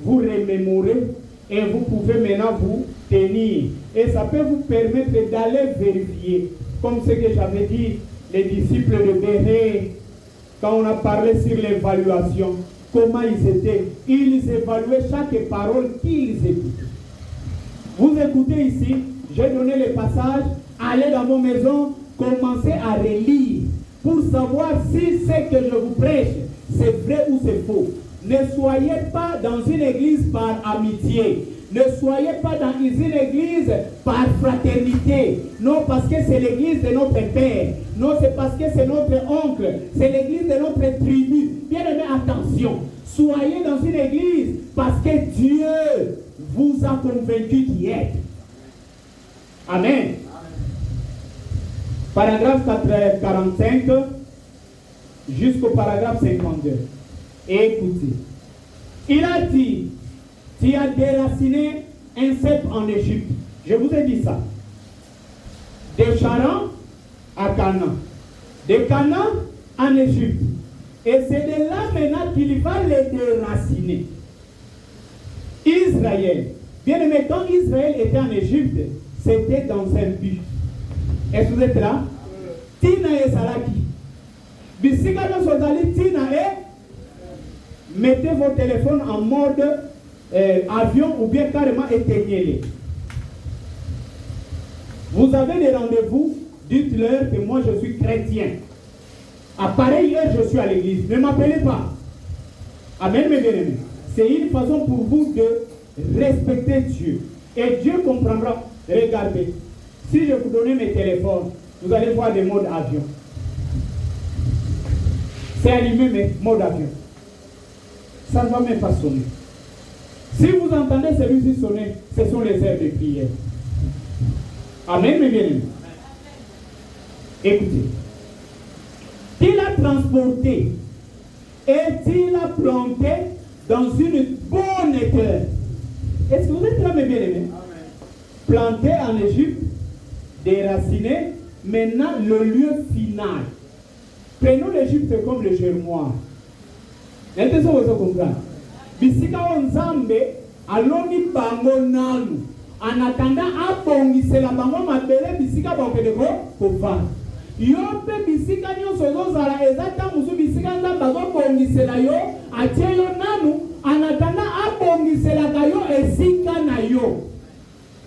remémorer et vous pouvez maintenant vous tenir. Et ça peut vous permettre d'aller vérifier. Comme ce que j'avais dit, les disciples de Béré, quand on a parlé sur l'évaluation, comment ils étaient. Ils évaluaient chaque parole qu'ils écoutaient. Vous écoutez ici, j'ai donné les passages, allez dans vos maisons, commencez à relire pour savoir si ce que je vous prêche, c'est vrai ou c'est faux. Ne soyez pas dans une église par amitié. Ne soyez pas dans une église par fraternité. Non, parce que c'est l'église de notre père. Non, c'est parce que c'est notre oncle. C'est l'église de notre tribu. Bien aimé, attention. Soyez dans une église parce que Dieu vous a convaincu d'y être. Amen. Paragraphe 45 jusqu'au paragraphe 52. Écoutez. Il a dit, tu as déraciné un cep en Égypte. Je vous ai dit ça. De Charan à Canaan. De Canaan en Égypte. Et c'est de là maintenant qu'il va les déraciner. Israël. Bien aimé, quand Israël était en Égypte, c'était dans un but. Est-ce que vous êtes là? Tina et Salaki. Bisika no sozali Tina et mettez vos téléphones en mode avion ou bien carrément éteignez-les. Vous avez des rendez-vous, dites-leur que moi je suis chrétien. À pareille heure, je suis à l'église. Ne m'appelez pas. Amen, mes bien-aimés. c'est une façon pour vous de respecter Dieu. Et Dieu comprendra. Regardez, si je vous donne mes téléphones, vous allez voir des modes avion. C'est allumé, mais mode avion. Ça ne va même pas sonner. Si vous entendez celui-ci sonner, ce sont les heures de prière. Amen, mes bien-aimés. Écoutez. Il a transporté et il a planté dans une bonne terre. Est-ce que vous êtes là, mes bien-aimés? Planté en Égypte, déraciné, maintenant le lieu final. Prenons l'Égypte comme le germoir. Est-ce que vous comprenez? Bisika onzambe aloni bango nanu. En attendant abongisela bango mabele bisika bakedeko kova. Yope bisika nyonso zozala ezata musu bisika nzamba zobongisela yo atie yo nanu. En attendant abongisela kayo esika na yo.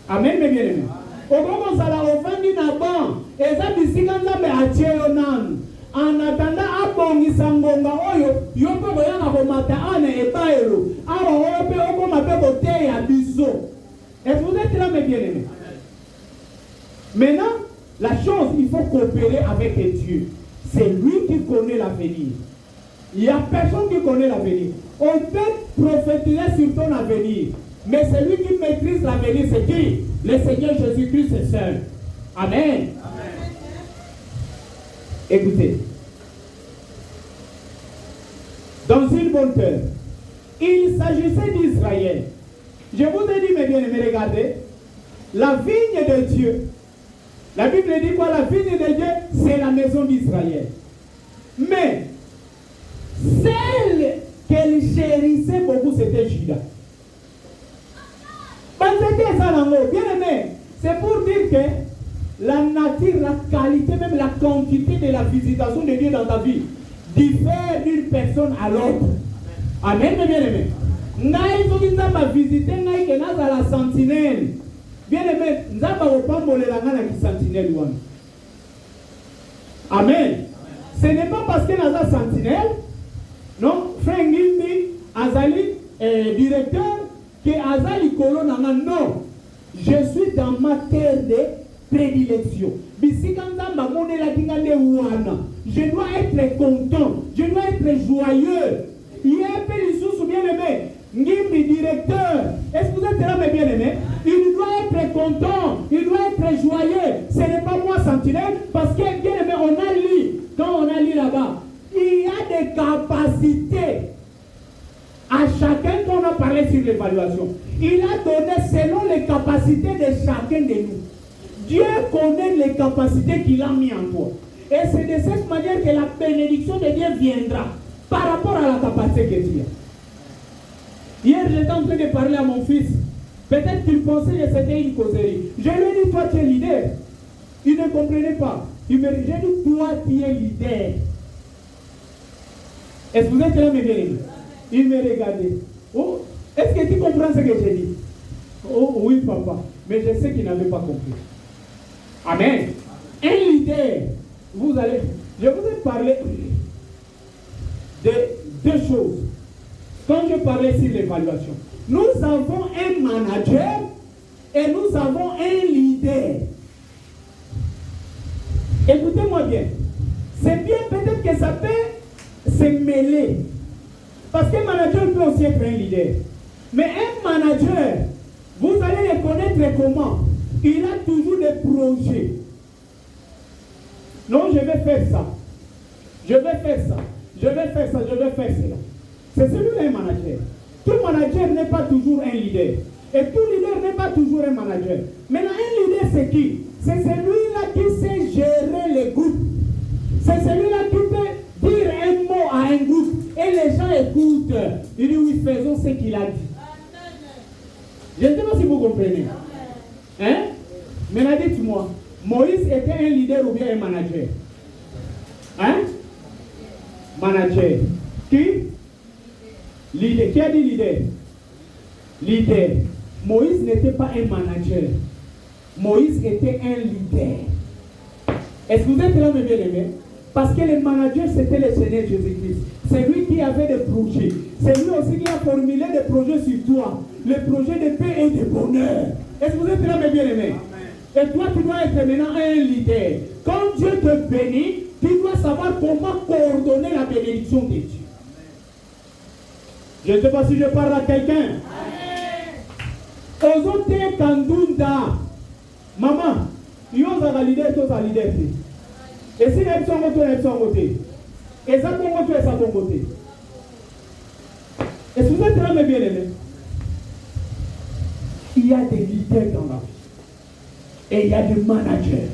Amen, mes bien-aimés. Okoko zala ofandi na ban eza bisika nzambe atie yo nanu. En attendant abongisa ngonga oyo yope koyanga komata ana ebaelo awa ope okoma pe koteya biso. Est-ce que vous êtes là, mes bien-aimés? Maintenant, la chose, il faut coopérer avec Dieu. C'est lui qui connaît l'avenir. Il n'y a personne qui connaît l'avenir. On peut prophétiser sur ton avenir, mais celui qui maîtrise l'avenir, c'est qui? Le Seigneur Jésus-Christ est seul. Amen. Écoutez. Dans une bonne terre, il s'agissait d'Israël. Je vous ai dit, mes bien-aimés, regardez, la vigne de Dieu, la Bible dit quoi? La vigne de Dieu, c'est la maison d'Israël. Mais, celle qu'elle chérissait beaucoup, c'était Judas. Bien-aimé, c'est pour dire que la nature, la qualité, même la quantité de la visitation de Dieu dans ta vie diffère d'une personne à l'autre. Amen, mes bien-aimés. Ngai soki nzamba visite ngai ke naza la sentinelle. Bien aimé, nzamba opambolela nga na ki sentinelle wana. Amen. Ce n'est pas parce que naza sentinelle, non, frère Ngimbi azali directeur que azali colonne nga, non. Je suis dans ma terre de prédilection. Bisika nzamba monela kinga de wana. Je dois être content, je dois être joyeux. Il y a un peu de sous bien aimé. Ngimbi directeur, est-ce que vous êtes là, mes bien-aimés? Il doit être content, il doit être joyeux. Ce n'est pas moi sentinelle, parce que bien aimé, on a lu, quand on a lu là-bas, il y a des capacités à chacun qu'on a parlé sur l'évaluation. Il a donné selon les capacités de chacun de nous. Dieu connaît les capacités qu'il a mis en toi. Et c'est de cette manière que la bénédiction de Dieu viendra par rapport à la capacité que tu as. Hier, j'étais en train de parler à mon fils. Peut-être qu'il pensait que c'était une causerie. Je lui ai dit, toi, tu es leader. Il ne comprenait pas. J'ai dit, toi, tu es leader. Est-ce que vous êtes là, mes bien-aimés? Il me regardait. Oh, est-ce que tu comprends ce que j'ai dit? Oh, oui, papa. Mais je sais qu'il n'avait pas compris. Amen. Un leader, je vous ai parlé de deux choses. Quand je parlais sur l'évaluation, nous avons un manager et nous avons un leader. Écoutez-moi bien. C'est bien peut-être que ça peut se mêler. Parce qu'un manager peut aussi être un leader. Mais un manager, vous allez le connaître comment? Il a toujours des projets. Non, je vais faire ça. Je vais faire ça. Je vais faire ça. Je vais faire cela. C'est celui-là un manager. Tout manager n'est pas toujours un leader. Et tout leader n'est pas toujours un manager. Maintenant, un leader, c'est qui? C'est celui-là qui sait gérer les groupes. C'est celui-là qui peut dire un mot à un groupe. Et les gens écoutent. Il dit, oui, faisons ce qu'il a dit. Je ne sais pas si vous comprenez. Hein? Maintenant, dites-moi, Moïse était un leader ou bien un manager? Hein? Manager. Qui? Leader. Qui a dit leader? Leader. Moïse n'était pas un manager. Moïse était un leader. Est-ce que vous êtes là, mes bien-aimés? Parce que le manager, c'était le Seigneur Jésus-Christ. C'est lui qui avait des projets. C'est lui aussi qui a formulé des projets sur toi. Les projets de paix et de bonheur. Est-ce que vous êtes là, mes bien-aimés? Et toi, tu dois être maintenant un leader. Quand Dieu te bénit, tu dois savoir comment coordonner la bénédiction de Dieu. Je ne sais pas si je parle à quelqu'un. Ozote kandunda. Maman, yo za leader, to za leader. Et si les gens sont son côté, et ça ton côté, ça ton côté. Est-ce que vous êtes là, mes bien-aimés? Il y a des leaders dans la vie. Et il y a des managers.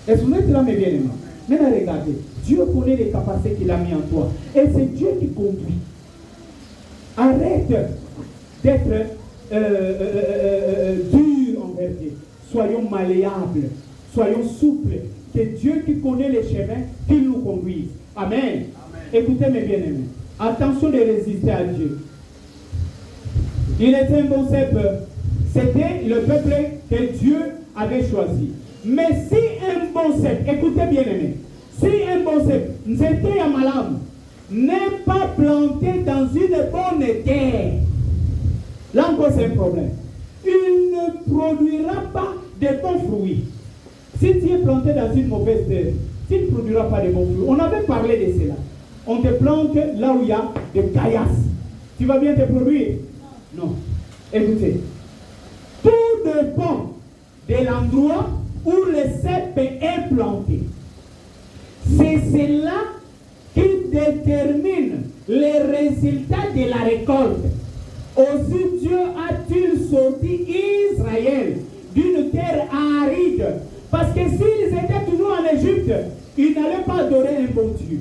Est-ce que vous êtes là, mes bien-aimés? Maintenant, regardez. Dieu connaît les capacités qu'il a mis en toi. Et c'est Dieu qui conduit. Arrête d'être dur envers Dieu. Soyons malléables. Soyons souples. C'est Dieu qui connaît les chemins, qu'il nous conduise. Amen. Amen. Écoutez mes bien-aimés. Attention de résister à Dieu. Il était un bon peuple. C'était le peuple que Dieu avait choisi. Mais si un bon peuple, écoutez bien-aimés, si un bon peuple, c'était un malade, n'est pas planté dans une bonne terre, là encore c'est un problème. Il ne produira pas de bons fruits. Si tu es planté dans une mauvaise terre, tu ne produiras pas de bons fruits. On avait parlé de cela. On te plante là où il y a des caillasses. Tu vas bien te produire? Non. Écoutez, tout dépend de l'endroit où le cep est planté. C'est cela qui détermine les résultats de la récolte. Aussi Dieu a-t-il sorti Israël d'une terre aride. Parce que s'ils étaient toujours en Égypte, ils n'allaient pas adorer un bon Dieu.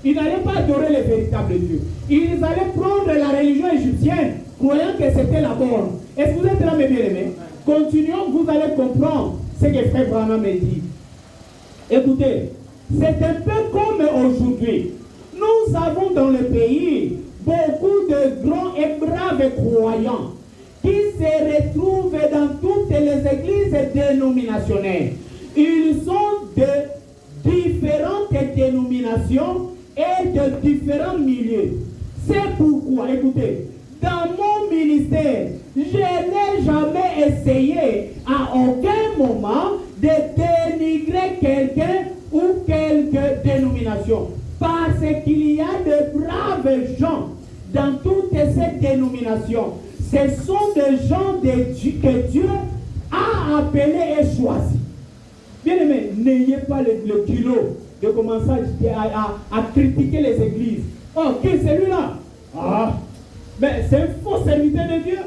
Ils n'allaient pas adorer le véritable Dieu. Ils allaient prendre la religion égyptienne, croyant que c'était la bonne. Est-ce que vous êtes là, mes bien-aimés? Continuons, vous allez comprendre ce que Frère Branham me dit. Écoutez, c'est un peu comme aujourd'hui. Nous avons dans le pays beaucoup de grands et braves croyants qui se retrouvent dans toutes les églises dénominationnelles. Ils sont de différentes dénominations et de différents milieux. C'est pourquoi, écoutez, dans mon ministère, je n'ai jamais essayé à aucun moment de dénigrer quelqu'un ou quelque dénomination. Parce qu'il y a de braves gens dans toutes ces dénominations. Ce sont des gens que Dieu a appelés et choisis. Bien aimé, n'ayez pas le kilo de commencer à critiquer les églises. Oh, qui est celui-là? Ah, mais c'est un faux serviteur de Dieu.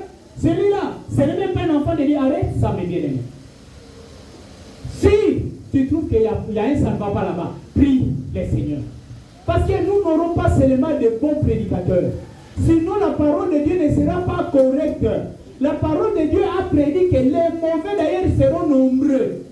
Celui-là, ce n'est même pas un enfant de Dieu. Arrête ça, mes bien-aimés. Si tu trouves qu'il y a un ça ne va pas là-bas, prie les seigneurs. Parce que nous n'aurons pas seulement de bons prédicateurs. Sinon, la parole de Dieu ne sera pas correcte. La parole de Dieu a prédit que les mauvais d'ailleurs seront nombreux.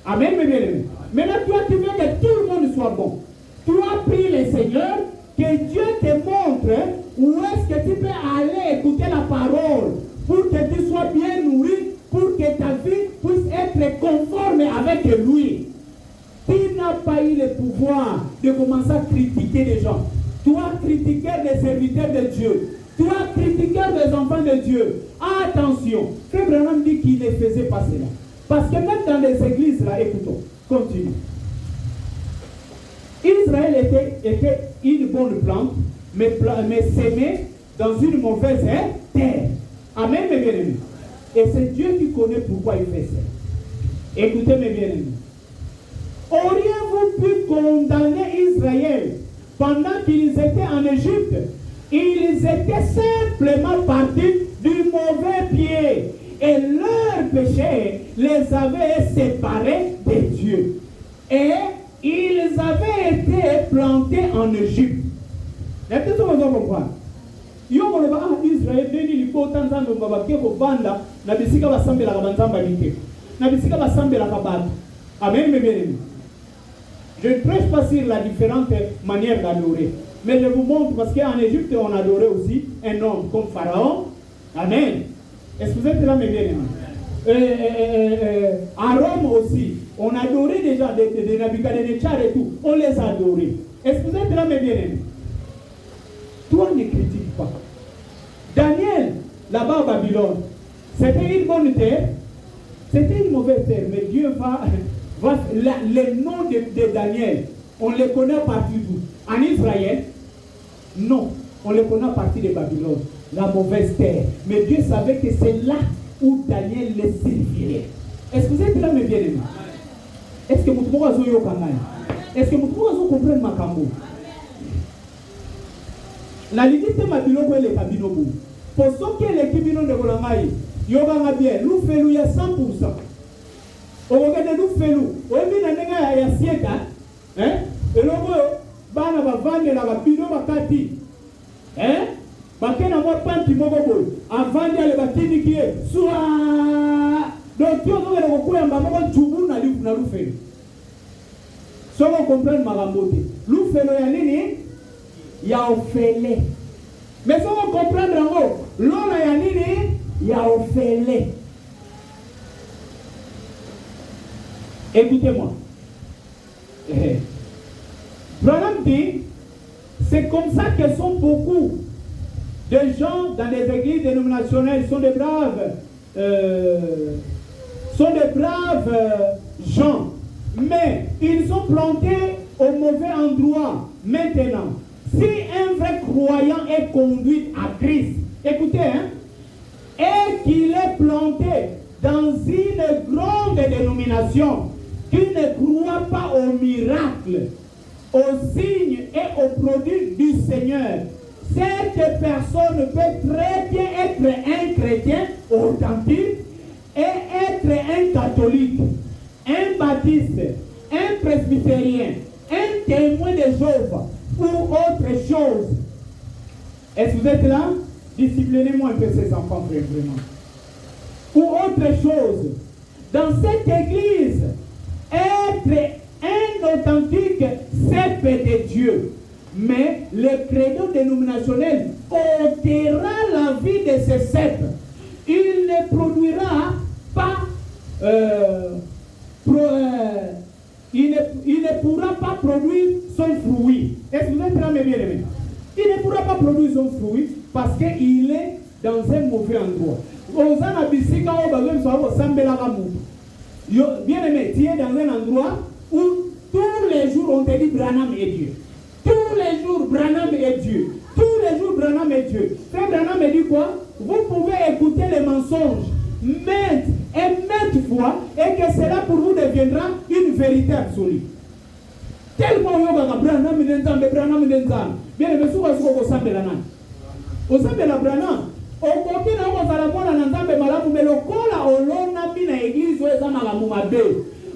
Amen, mes bien-aimés. Maintenant, toi, tu veux que tout le monde soit bon. Toi, prie le Seigneur, que Dieu te montre où est-ce que tu peux aller écouter la parole pour que tu sois bien nourri, pour que ta vie puisse être conforme avec lui. Tu n'as pas eu le pouvoir de commencer à critiquer les gens. Toi, critiqueur des serviteurs de Dieu. Toi, critiqueur des enfants de Dieu. Attention. Frère Branham dit qu'il ne faisait pas cela. Parce que même dans les églises, là, écoutons, continue. Israël était une bonne plante, mais semée dans une mauvaise terre. Amen, mes bien-aimés. Et c'est Dieu qui connaît pourquoi il fait ça. Écoutez, mes bien-aimés. Auriez-vous pu condamner Israël pendant qu'ils étaient en Égypte? Ils étaient simplement partis du mauvais pied. Et leur péché les avait séparés de Dieu. Et ils avaient été plantés en Égypte. Est-ce que vous comprenez? Israël béni l'hypothèse de Mbabake pour Banda, Nabisika va sembler la Kabanzamba Nike. Nabisika va sembler la Kabat. Amen, mes bien-aimés. Je ne prêche pas sur la différente manière d'adorer. Mais je vous montre parce qu'en Égypte, on adorait aussi un homme comme Pharaon. Amen. Est-ce que vous êtes là, mes bien-aimés? À Rome aussi, on adorait déjà des Nabucodonosor et tout. On les adorait. Est-ce que vous êtes là, mes bien-aimés? Toi, ne critique pas. Daniel là-bas à Babylone. C'était une bonne terre, c'était une mauvaise terre, mais Dieu les noms de Daniel, on les connaît à partir d'où? En Israël? Non, on les connaît à partir de Babylone, la mauvaise terre. Mais Dieu savait que c'est là où Daniel les servirait. Est-ce que vous êtes là, mes bien-aimés? Est-ce que vous pouvez Est-ce que vous pouvez comprendre ma cambo? La limite de Babylone, c'est le Kabinobu. Pour ceux qui est l'équipe de Golangaï, Yoga bien, nous faisons 100%. Au regard de nous faisons, au milieu de la siècle, hein, et le mot, bana va vendre la bino bakati, hein, bakena moi panti mogobo, avant d'aller batini qui est, soit, donc tu as le recours à maman tubu na l'oufé. Soit on comprend ma rambote, l'oufé no yanini, ya ofele. Mais soit on comprend rango, l'ona yanini, ya ofele. Écoutez-moi. Branham dit, c'est comme ça que sont beaucoup de gens dans les églises dénominationnelles, sont des braves gens, mais ils sont plantés au mauvais endroit. Maintenant, si un vrai croyant est conduit à Christ, écoutez, hein, et qu'il est planté dans une grande dénomination, qui ne croit pas aux miracles, aux signes et aux produits du Seigneur, cette personne peut très bien être un chrétien authentique et être un catholique, un baptiste, un presbytérien, un témoin de Jéhovah ou autre chose. Est-ce que vous êtes là? Disciplinez-moi un peu ces enfants, vraiment. Ou autre chose. Dans cette église, être un authentique cep de Dieu. Mais le credo dénominationnel ôtera la vie de ce cep. Il ne produira pas, il ne pourra pas produire son fruit. Est-ce que vous êtes là, mes bien-aimés? Il ne pourra pas produire son fruit parce qu'il est dans un mauvais endroit. Bien aimé, tu es dans un endroit où tous les jours on te dit Branham est Dieu. Tous les jours Branham est Dieu. Tous les jours Branham est Dieu. Frère Branham me dit quoi? Vous pouvez écouter les mensonges maintes et maintes fois et que cela pour vous deviendra une vérité absolue. Tellement Branham bien aimé, souvent au sein de la nan. Au sein de la Branham. Okoki na kozala mwana na nzambe malamu melokola olona mina église oza malamu mabe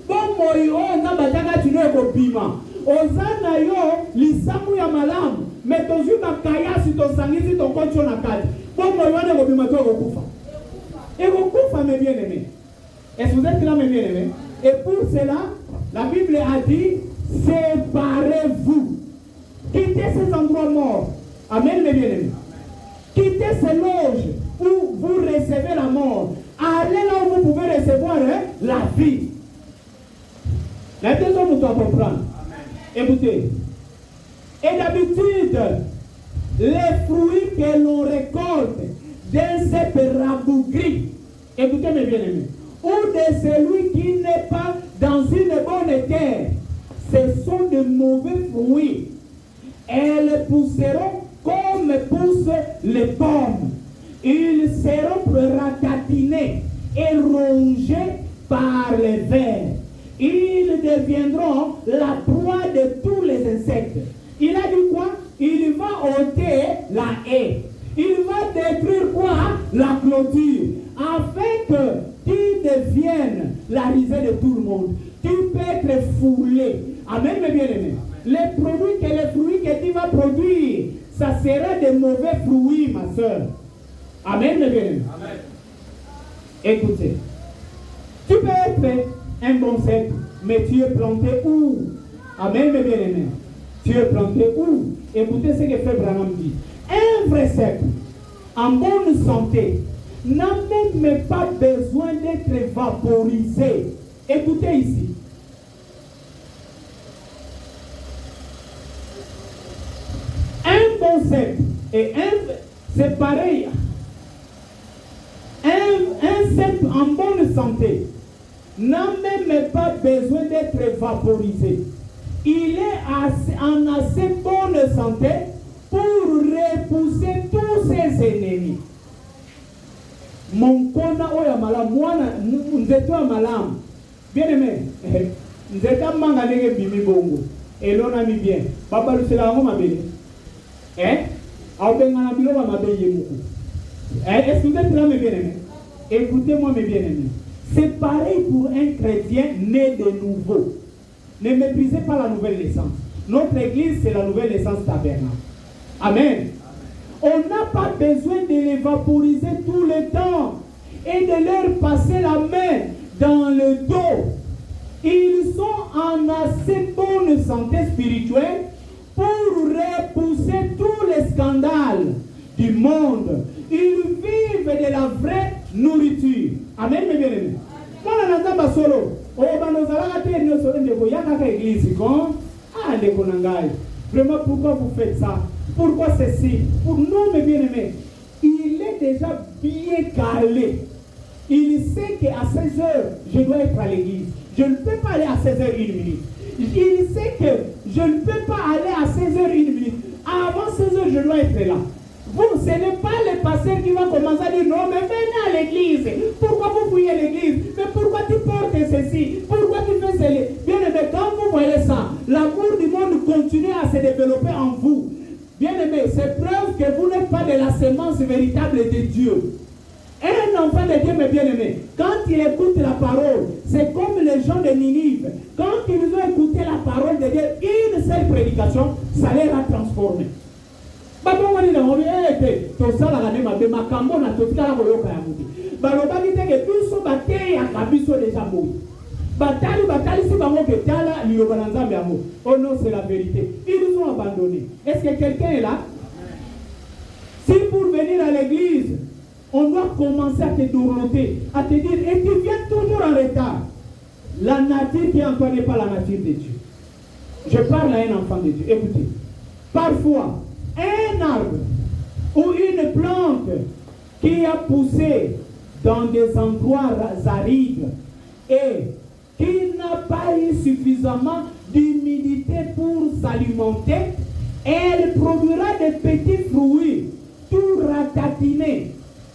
bombo yo nzambe ataka tino ekobima ozana yo lisamu ya malamu mais tozwi makayasi tosangisi tonkotio na kati bombo yo wana ekobima to ekokufa mes bien-aimés. Est-ce que vous êtes là mes bien-aimés? Et pour cela la Bible a dit séparez-vous, quittez ces endroits morts. Amen mes bien-aimés. Quittez ces loges où vous recevez la mort. Allez là où vous pouvez recevoir la vie. La deuxième, vous doit comprendre. Écoutez. Et d'habitude, les fruits que l'on récolte d'un cep rabougri, écoutez mes bien-aimés, ou de celui qui n'est pas dans une bonne terre, ce sont de mauvais fruits. Elles pousseront comme poussent les pommes. Ils seront ratatinés et rongés par les vers. Ils deviendront la proie de tous les insectes. Il a dit quoi? Il va ôter la haie. Il va détruire quoi? La clôture. Afin que tu deviennes la risée de tout le monde. Tu peux être foulé. Amen, mes bien-aimés. Les fruits que tu vas produire, ça sera de mauvais fruits, ma soeur. Amen, mes bien-aimés. Écoutez, tu peux être un bon cep, mais tu es planté où? Amen, mes bien-aimés. Tu es planté où? Écoutez ce que Frère Branham dit. Un vrai cep, en bonne santé, n'a même pas besoin d'être vaporisé. Écoutez ici. Un bon cep et c'est pareil. un cep en bonne santé n'a même pas besoin d'être vaporisé. Il est en assez bonne santé pour repousser tous ses ennemis. Mon kona oya malam, mwana nzeto malam. Bien aimé, nzeta manga nege bimi bongo. Et l'on a mis bien. Papa le sela ngo mabé. Aubengana bilo wa mabé yemuku. Est-ce que vous êtes là mes bien-aimés? Écoutez-moi mes bien-aimés. C'est pareil pour un chrétien né de nouveau. Ne méprisez pas la nouvelle naissance. Notre église, c'est la nouvelle naissance tabernacle. Amen. On n'a pas besoin de les vaporiser tout le temps et de leur passer la main dans le dos. Ils sont en assez bonne santé spirituelle pour repousser tous les scandales du monde. Ils vivent de la vraie nourriture. Amen, mes bien-aimés. Vraiment, pourquoi vous faites ça? Pourquoi ceci? Pour nous, mes bien-aimés, il est déjà bien calé. Il sait qu'à 16 heures, je dois être à l'église. Je ne peux pas aller à 16 heures 1 minute. Il sait que je ne peux pas aller à 16 heures 1 minute. Avant 16 heures, je dois être là. Vous, ce n'est pas le pasteur qui va commencer à dire non, mais venez à l'église. Pourquoi vous fouillez à l'église? Mais pourquoi tu portes ceci? Pourquoi tu fais cela? Bien aimé, quand vous voyez ça, l'amour du monde continue à se développer en vous. Bien aimé, c'est preuve que vous n'êtes pas de la sémence véritable de Dieu. Un enfant de Dieu, mes bien-aimés, quand il écoute la parole, c'est comme les gens de Ninive. Quand ils ont écouté la parole de Dieu, une seule prédication, ça les a transformés. Oh non, c'est la vérité. Ils nous ont abandonnés. Est-ce que quelqu'un est là? Si pour venir à l'église, on doit commencer à te dournoter, à te dire, et tu viens toujours en retard. La nature qui est en toi n'est pas la nature de Dieu. Je parle à un enfant de Dieu. Écoutez, parfois, un arbre ou une plante qui a poussé dans des endroits arides et qui n'a pas eu suffisamment d'humidité pour s'alimenter, elle produira des petits fruits tout ratatinés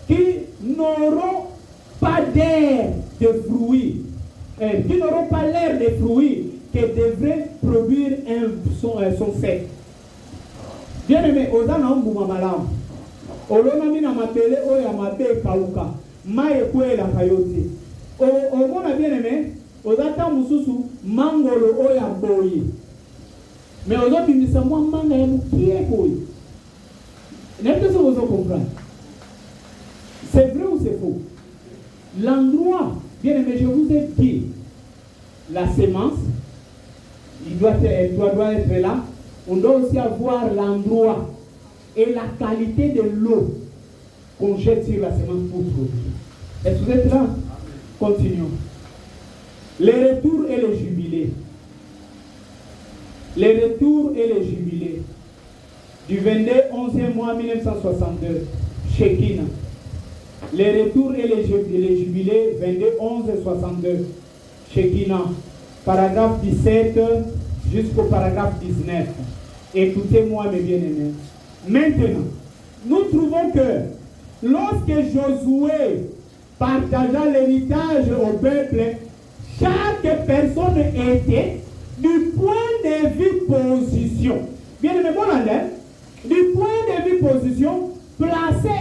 qui n'auront pas d'air de fruits, qui n'auront pas l'air de fruits que devrait produire son sec. Bien aimé, ozana mbuma malamu. Olona na mabele oya mabe kauka. Maye kwela kayoti. Omona bien aimé, ozata mususu mangolo oya boyi. Mais ozo bimisa mwa manga ya mukie boyi. N'est-ce que vous comprenez? C'est vrai ou c'est faux? L'endroit, bien aimé, je vous ai dit, la sémence, elle doit être là. On doit aussi avoir l'endroit et la qualité de l'eau qu'on jette sur la semence pour produire. Est-ce que vous êtes là? Continuons. Les retours et les jubilés. Les retours et les jubilés. Du 22 11e mois 1962, Shekinah. Les retours et les jubilés, 22 11 62, Shekinah. Paragraphe 17 jusqu'au paragraphe 19. Écoutez-moi mes bien-aimés. Maintenant, nous trouvons que lorsque Josué partagea l'héritage au peuple, chaque personne était du point de vue position. Bien-aimé, bon allez, du point de vue position, placé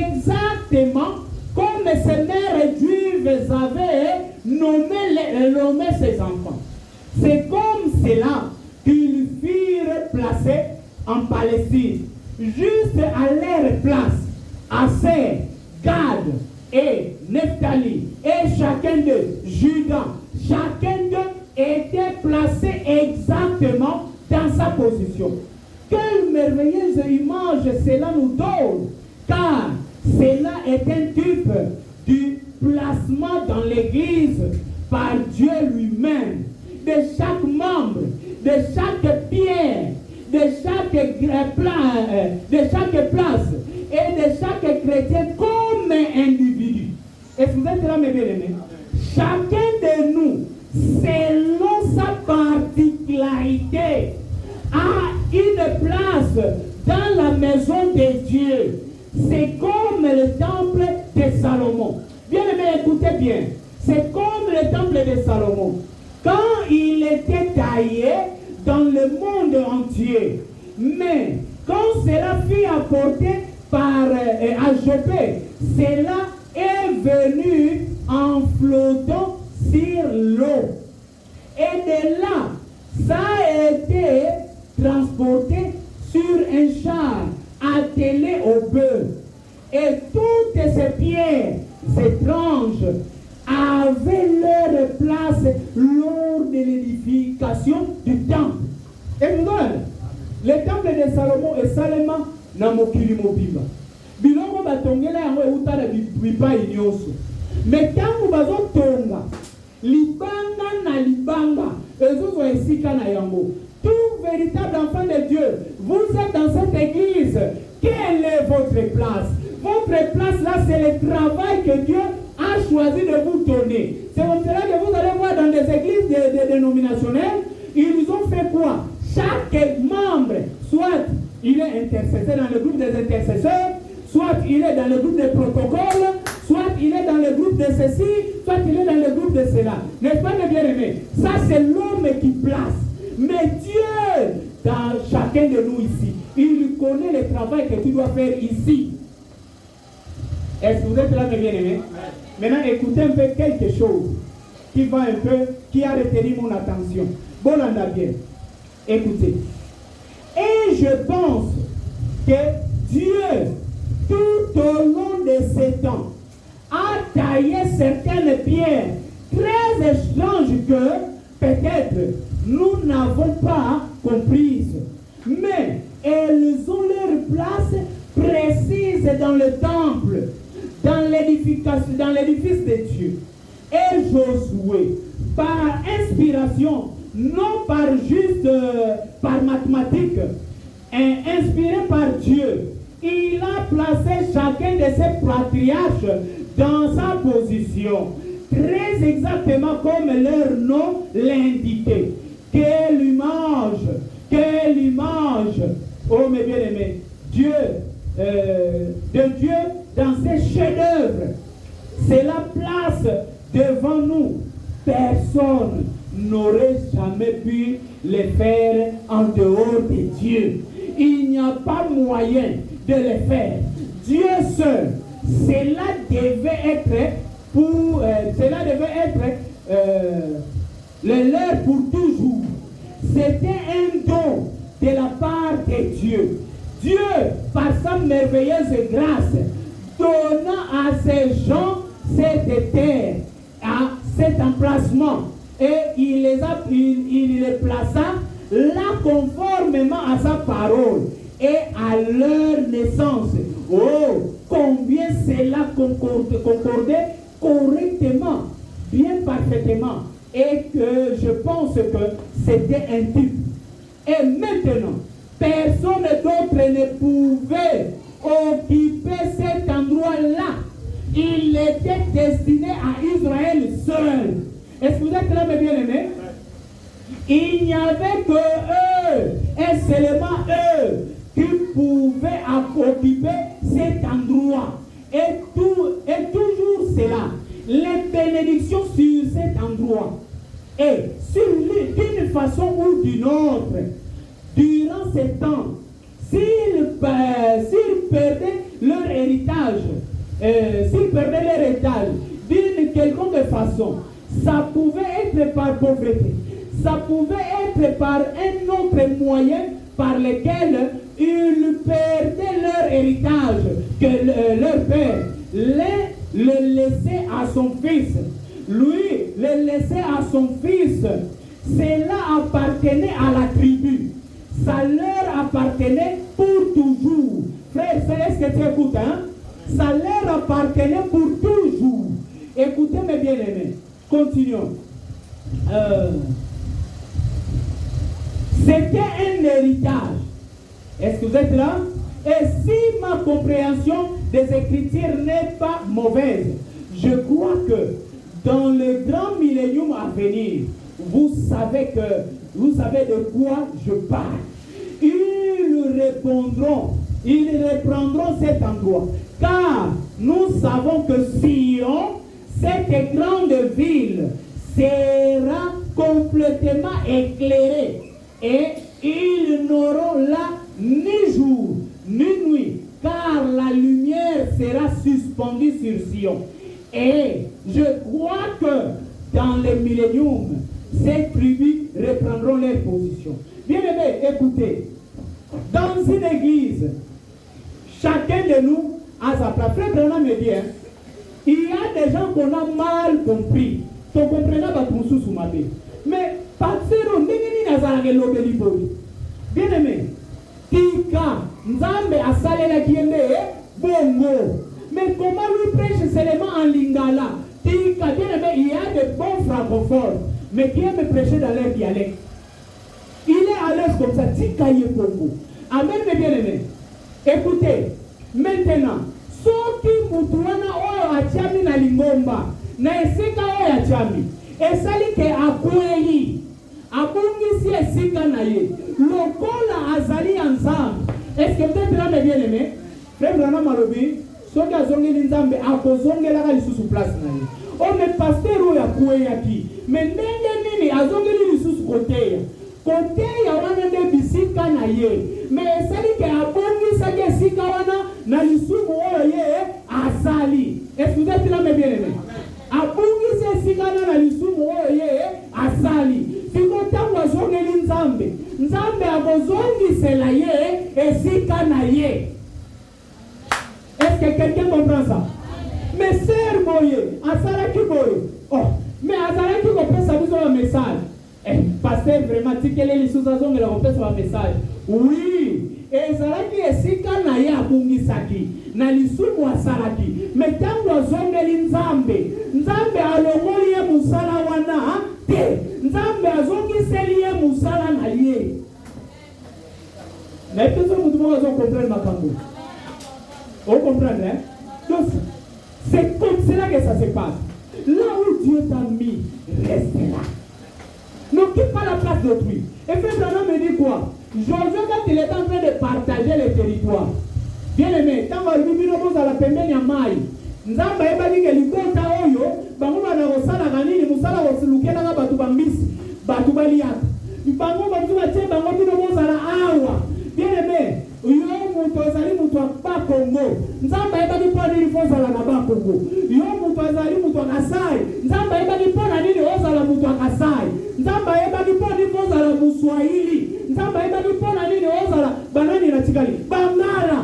exactement comme ces mères juives avaient nommé ses enfants. C'est comme cela qu'ils furent placés en Palestine, juste à leur place, Aser, Gad et Nephtali, et chacun d'eux, Juda, chacun d'eux était placé exactement dans sa position. Quelle merveilleuse image cela nous donne, car cela est un type du placement dans l'Église par Dieu lui-même, de chaque membre, de chaque pierre, de chaque place et de chaque chrétien comme individu. Est-ce que vous êtes là, mes bien-aimés? Chacun de nous, selon sa particularité, a une place dans la maison de Dieu. C'est comme le temple de Salomon. Bien-aimés, écoutez bien. C'est comme le temple de Salomon. Quand il était taillé dans le monde entier, mais quand cela fut apporté par Ajopé, cela est venu en flottant sur l'eau. Et de là, ça a été transporté sur un char attelé au bœuf. Et toutes ces pierres étranges avaient leur place lors de l'édification du temple. Et vous voyez, le temple de Salomon est seulement dans mokili mobimba. Bilongo batongela yango eutala bipai nyonso. Mais quand vous bazo tonga, libanga na libanga, ezozo esika na yango. Tout véritable enfant de Dieu, vous êtes dans cette église. Quelle est votre place? Votre place là, c'est le travail que Dieu a choisi de vous donner. C'est comme cela que vous allez voir dans des églises dénominationnelles, ils ont fait quoi? Chaque membre, soit il est intercesseur dans le groupe des intercesseurs, soit il est dans le groupe des protocoles, soit il est dans le groupe de ceci, soit il est dans le groupe de cela. N'est-ce pas, mes bien-aimés? Ça, c'est l'homme qui place. Mais Dieu, dans chacun de nous ici, il connaît le travail que tu dois faire ici. Est-ce que vous êtes là, mes bien-aimés? Maintenant, écoutez un peu quelque chose qui va un peu, qui a retenu mon attention. Bon, on a bien. Écoutez. Et je pense que Dieu, tout au long de ces temps, a taillé certaines pierres très étranges que peut-être nous n'avons pas comprises. Mais elles ont leur place précise dans le temple, dans l'édifice de Dieu. Et Josué, par inspiration, non par juste par mathématiques, inspiré par Dieu, il a placé chacun de ses patriarches dans sa position, très exactement comme leur nom l'indiquait. Quelle image! Quelle image! Oh mes bien-aimés, Dieu, de Dieu dans ses chefs-d'œuvre, c'est la place devant nous. Personne n'aurait jamais pu les faire en dehors de Dieu. Il n'y a pas moyen de les faire. Dieu seul, cela devait être le leur pour toujours. C'était un don de la part de Dieu. Dieu, par sa merveilleuse grâce, donna à ces gens cette terre, à cet emplacement, et il les plaça là conformément à sa parole et à leur naissance. Oh, combien cela concordait correctement, bien parfaitement, et que je pense que c'était un type. Et maintenant, personne d'autre ne pouvait occuper cet endroit-là. Il était destiné à Israël seul. Est-ce que vous êtes là, mes bien-aimés? Il n'y avait que eux, et seulement eux, qui pouvaient occuper cet endroit. Et toujours cela, les bénédictions sur cet endroit. Et d'une façon ou d'une autre, durant ces temps, s'ils perdaient leur héritage, d'une quelconque façon, ça pouvait être par pauvreté, ça pouvait être par un autre moyen par lequel ils perdaient leur héritage, que leur père le laissait à son fils. Lui, le laissait à son fils. Cela appartenait à la tribu. Ça leur appartenait pour toujours. Frère, est-ce que tu écoutes, hein? Ça leur appartenait pour toujours. Écoutez mes bien-aimés. Continuons. C'était un héritage. Est-ce que vous êtes là? Et si ma compréhension des Écritures n'est pas mauvaise, je crois crois que dans le grand millénium à venir, vous savez de quoi je parle. Ils reprendront cet endroit. Car nous savons que Sion, cette grande ville, sera complètement éclairée. Et ils n'auront là ni jour, ni nuit, car la lumière sera suspendue sur Sion. Et je crois que dans le millénium, ces tribus reprendront leur position. Bien aimé, écoutez, dans une église, chacun de nous a sa place. Frère Branham me dit, il y a des gens qu'on a mal compris. Tu comprends pas tout sous ma vie. Mais pasteur, on n'est pas l'obéli. Bien aimé, Tika, Nzambe a salé la kiende, bongo. Mais comment lui prêche seulement en lingala? Tika, bien aimé, il y a de bons francophones, mais qui aiment prêcher dans leur dialecte. Il est à l'aise comme ça, Tika y est bongo. Amen, mes bien-aimés. Écoutez, maintenant, ceux qui mutuana oyo achami na lingomba, na esika oyo achami, esali ke akweli, abungisi esika na ye, lokola azali ensemble. Est-ce que peut-être là, mes bien-aimés, frère Branham Malobi, ceux qui azongeli nzambe, akozongela ka lisusu place na ye. Oh, mais pasteur oyo akweyaki, mais ndenge nini azongeli lisusu koteya. Côté ya wana nde bisika na ye, mais esali ke abongisa ke sika wana na lisumu oyo ye asali. Est-ce que vous êtes là, mes bien-aimés? Abongisa sika na lisumu oyo ye asali. Siko tangu azongeli nzambe, nzambe akozongisela ye esika na ye. Est-ce que quelqu'un comprend ça? Mais sœur boye, asala ki boye. Oh, mais asala ki comprend ça biso un message. Pasteur, vraiment, tu quel est les sous-saisons de la repère sur un message? Oui, et Zalaki est si quand na ya bungisaki, na lisumu wa salaki, mais tant que zongeli nzambe, nzambe alongoli ye musala wana, te, nzambe azongiseli ye musala na ye. Mais tout ça, vous devez comprendre ma cambo. Vous comprenez, hein? Donc, c'est comme cela que ça se passe. Là où Dieu t'a mis, reste là. N'occupe pas la place d'autrui. Et frère Branham me dit quoi? Josué, quand il est en train de partager le territoire, bien aimé, quand on va à la pembeni ya mai, nzamba ebali ke likota oyo, bango bana kosala kanini, musala kosilukela ka batu bambisi, batu baliaka. Bango batu batie bango bino bozala awa. Bien aimé, yo muto ezali muto ba Congo. Nzamba ebali po nini fozala na ba Congo. Yo muto ezali muto akasai. Nzamba ebali po na nini ozala muto akasai. Nzamba ebali po nini ozala Muswahili. Nzamba ebali po na nini ozala banani na tikali. Bangala.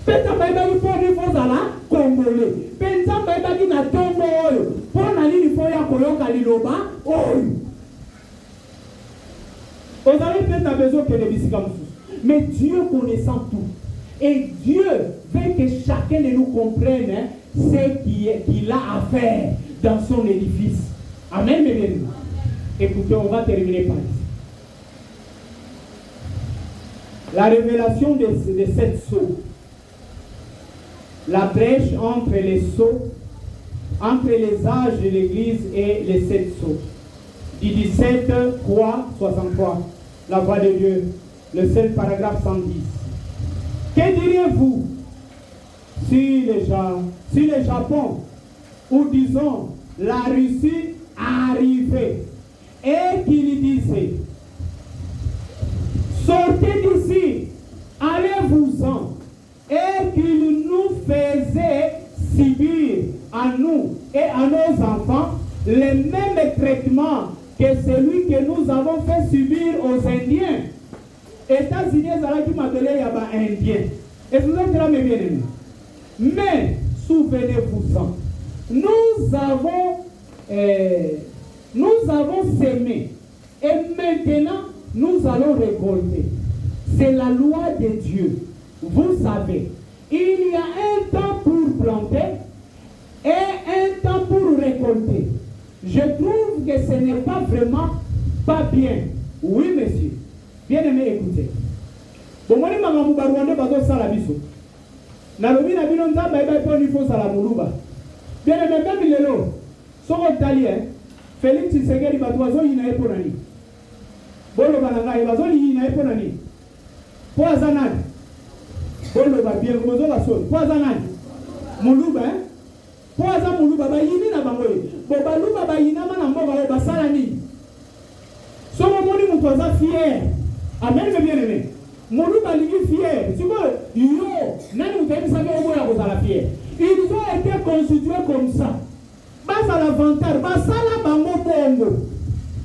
Peta ebali po nini ozala Congolais. Nzamba ebali na tongo oyo. Po na nini fo ya koyoka liloba oyo. Vous avez peut-être besoin que les bisika mususu. Mais Dieu connaissant tout. Et Dieu veut que chacun de nous comprenne ce qu'il a à faire dans son édifice. Amen, mes bien-aimés. Écoutez, on va terminer par ici. La révélation de cette sceaux. La brèche entre les sceaux, entre les âges de l'Église et les 7 sceaux. Du 17, 3, 63. La voix de Dieu. Le seul paragraphe 110. Que diriez-vous si le Japon, ou disons la Russie, arrivait et qu'il disait sortez d'ici, allez-vous-en, et qu'il nous faisait subir à nous et à nos enfants les mêmes traitements que celui que nous avons fait subir aux Indiens. États-Unis, qui m'appelait Yaba Indien. Et vous êtes là, mes bien-aimés. Mais, souvenez-vous-en, nous avons semé. Et maintenant, nous allons récolter. C'est la loi de Dieu. Vous savez, il y a un temps pour planter et un temps pour récolter. Je trouve que ce n'est pas vraiment pas bien. Oui, monsieur. Bien aimé, écoutez. Bon, moi, je vais vous parler de la biso. Na lobi na bino nzamba eba po ni fo sala muluba. Bien aimé, même il est là. Son italien, Félix Tshisekedi Batoazo Yinae Ponani. Bolo Balanga, Bazo Yinae Ponani. Poazanani. Bolo Babien, Gozo Basol. Poazanani. Muluba, hein? Poazan Muluba, Bayini na Bangoye. Bobaluba Bayina Manamboga, Basalani. Son moni Moutoza fier. Amen, bien aimé. Muluba Ligi fier. Tu vois, yo, Nani Moutaï Savé Omoya Gozala fier. Ils ont été constitués comme ça. Bas à l'avantage, basala bango bongo.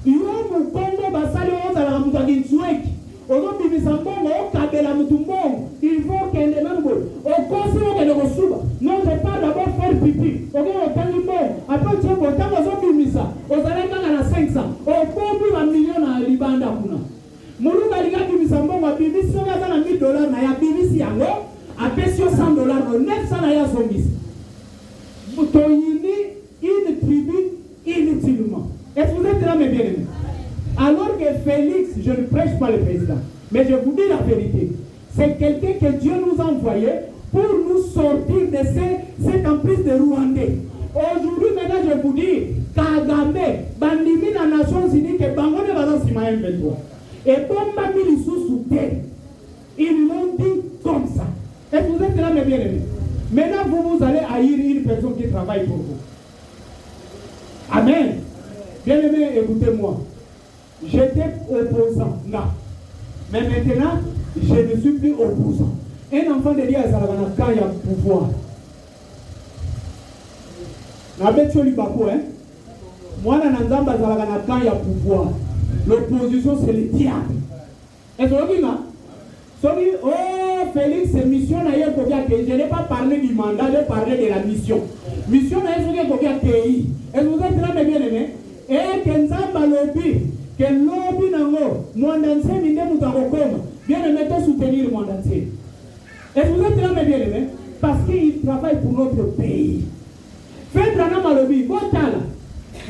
Yo mu bongo basali on la mutagi tsweki. Ozo bibisa bongo okabela mutumbongo. Il faut que les membres au conseil que le suba. Non, je parle d'abord faire pipi. OK, au tangi bon. Après tu vas tango zo bimisa. Ozaleka na 500. Au pombi wa million na libanda kuna. Muluka liga bimisa bongo bibisi oza na $1000 na ya bibisi yango. Apesio $100 no 900 na ya zombisi. Mutoyini une tribu inutilement. Est-ce que vous êtes là, mes bien-aimés? Alors que Félix, je ne prêche pas le président, mais je vous dis la vérité. C'est quelqu'un que Dieu nous a envoyé pour nous sortir de cette emprise de Rwandais. Aujourd'hui, maintenant, je vous dis, Kagame, Bandimi na Nations Unies, que Bangone va dans Simaël 23. Et Bomba Milisou Souté, ils l'ont dit comme ça. Est-ce que vous êtes là, mes bien-aimés? Maintenant, vous allez haïr une personne qui travaille pour vous. Amen. Bien-aimé, écoutez-moi. J'étais opposant là. Mais maintenant, je ne suis plus opposant. Un enfant de Dieu, quand il y a pouvoir. N'abetio Libakou, hein? Moi, quand il y a pouvoir. L'opposition, c'est le diable. Est-ce que vous avez dit, oh, Félix, c'est mission d'ailleurs pour dire que je n'ai pas parlé du mandat, j'ai parlé de la mission. Mission d'ailleurs pour dire pays. Est-ce que vous êtes là, mes bien-aimés? Et que nous avons lobby, que lobby nango, Mwandanse, minde moutarokoma, bien-aimé, de soutenir Mwandanse. Est-ce que vous êtes là, mes bien-aimés? Parce qu'ils travaillent pour notre pays. Faites un homme à lobby, botala.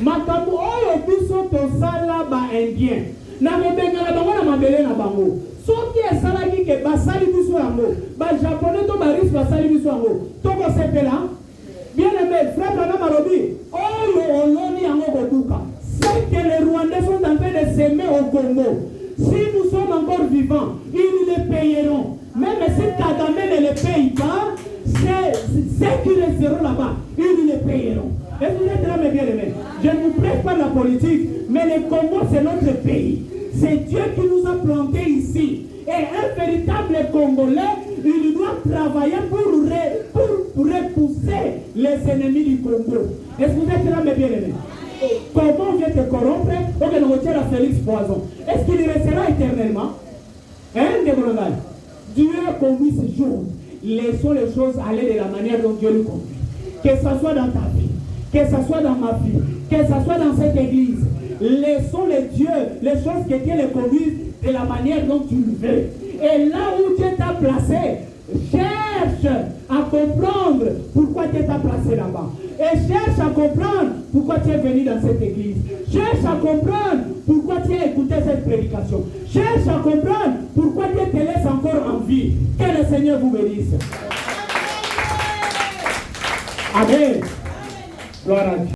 Makamu, oyo biso to sala ba indien. Na mebenga na bango na mabele na bango. Soki esalaki ke basali biso yango, ba japonais to baris basali biso yango. Toko sepela. Bien aimé, frère Branham Malobi, oyo oloni yango koduka. C'est que les Rwandais sont en train de s'aimer au Congo. Si nous sommes encore vivants, ils les payeront. Même si Kagame ne les paye pas, ceux qui resteront là-bas, ils les payeront. Et vous êtes là, mes bien-aimés. Je ne vous prête pas la politique, mais le Congo, c'est notre pays. C'est Dieu qui nous a plantés ici. Et un véritable Congolais, il doit travailler pour repousser les ennemis du Congo. Est-ce que vous êtes là, mes bien-aimés? Comment on vient te corrompre? Ok, nous retirons à Félix Poison. Est-ce qu'il restera éternellement? Hein, Débronal? Dieu conduit ce jour. Laissons les choses aller de la manière dont Dieu le conduit. Que ce soit dans ta vie, que ce soit dans ma vie, que ce soit dans cette église. Laissons les dieux, les choses que Dieu les conduise de la manière dont tu le veux. Et là où Dieu t'a placé, cherche à comprendre pourquoi Dieu t'a placé là-bas. Et cherche à comprendre pourquoi tu es venu dans cette église. Cherche à comprendre pourquoi tu as écouté cette prédication. Cherche à comprendre pourquoi Dieu te laisse encore en vie. Que le Seigneur vous bénisse. Amen. Gloire à Dieu.